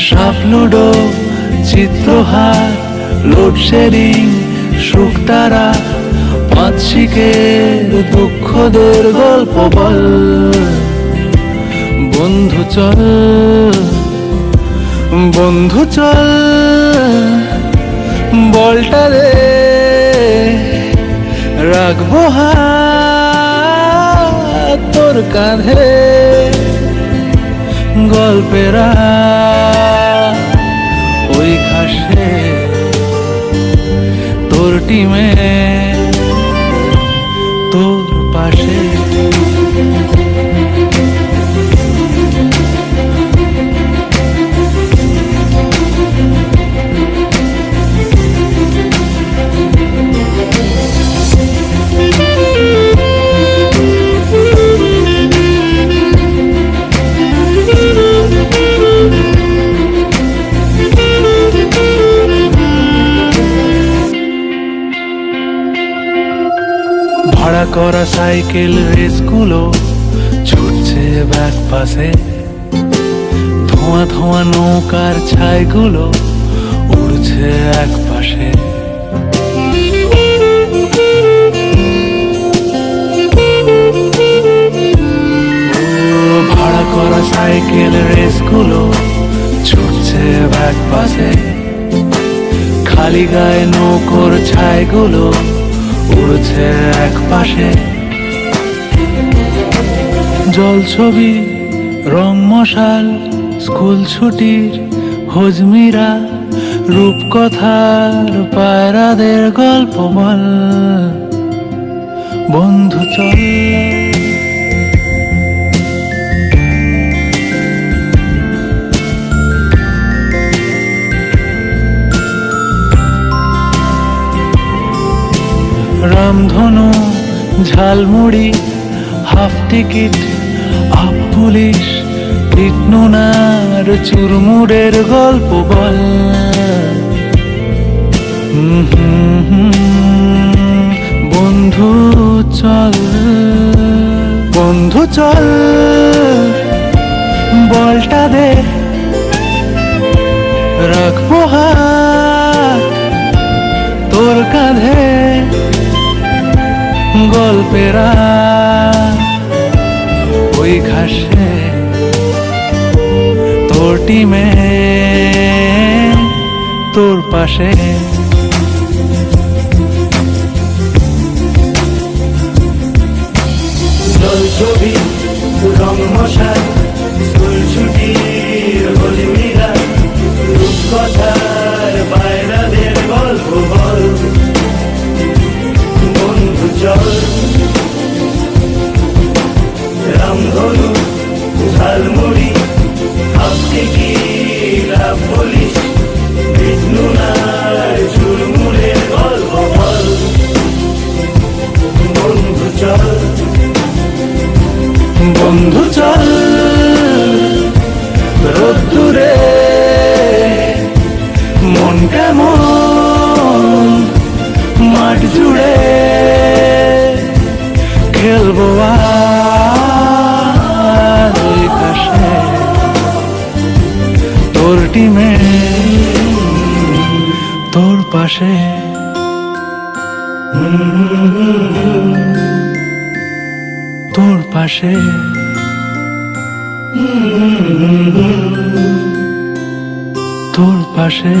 সাপ লুডো চিত্রহার লোডশেডিং শুকতারা পাঁচ শিখের দুঃখদের গল্প বল। বন্ধু চল বন্ধু চল বলটা রে রাখবো হাত তোর কাঁধে গল্পেরা ওই ঘাসে তোর টিমে ভাড়া করা সাইকেল রেসগুলো ছুটছে ব্যাক পাশে, ধোঁয়া ধোঁয়া নৌকার ছাইগুলো উড়ছে এক পাশে। ভাড়া করা সাইকেল রেসগুলো ছুটছে ব্যাক পাশে, খালি গায়ে নৌকোর ছাইগুলো উড়ছে এক পাশে। জল ছবি, রং মশাল, স্কুল ছুটির হজমিরা, রূপকথার পায়রাদের গল্প বল। বন্ধু চল রামধনু, jhalmuri, half ticket, up police, পিটনুনার চুরমুড়ের গল্প বল। বন্ধু চল, বন্ধু চল, বলটা দে, রাখবো হাত তোর কাঁধে, গল্পেরা ওই ঘাসে তোর টিমে তোর পাশে। জল ছবি, রং মশাই, স্কুল ছুটির হজমিরা, রূপকথার পায়রাদের গল্প বল। বন্ধু চল, রামধনু, jhalmuri, half ticket, up police, পিটনুনার চুরমুড়ের গল্প বল। বন্ধু চল, বন্ধু চল, রোদ্দুরে মন কেমন মাঠ জুড়ে খেলবো আর ওই ঘাসে তোর টিমে তোর পাশে। তোর পাশে, তোর পাশে।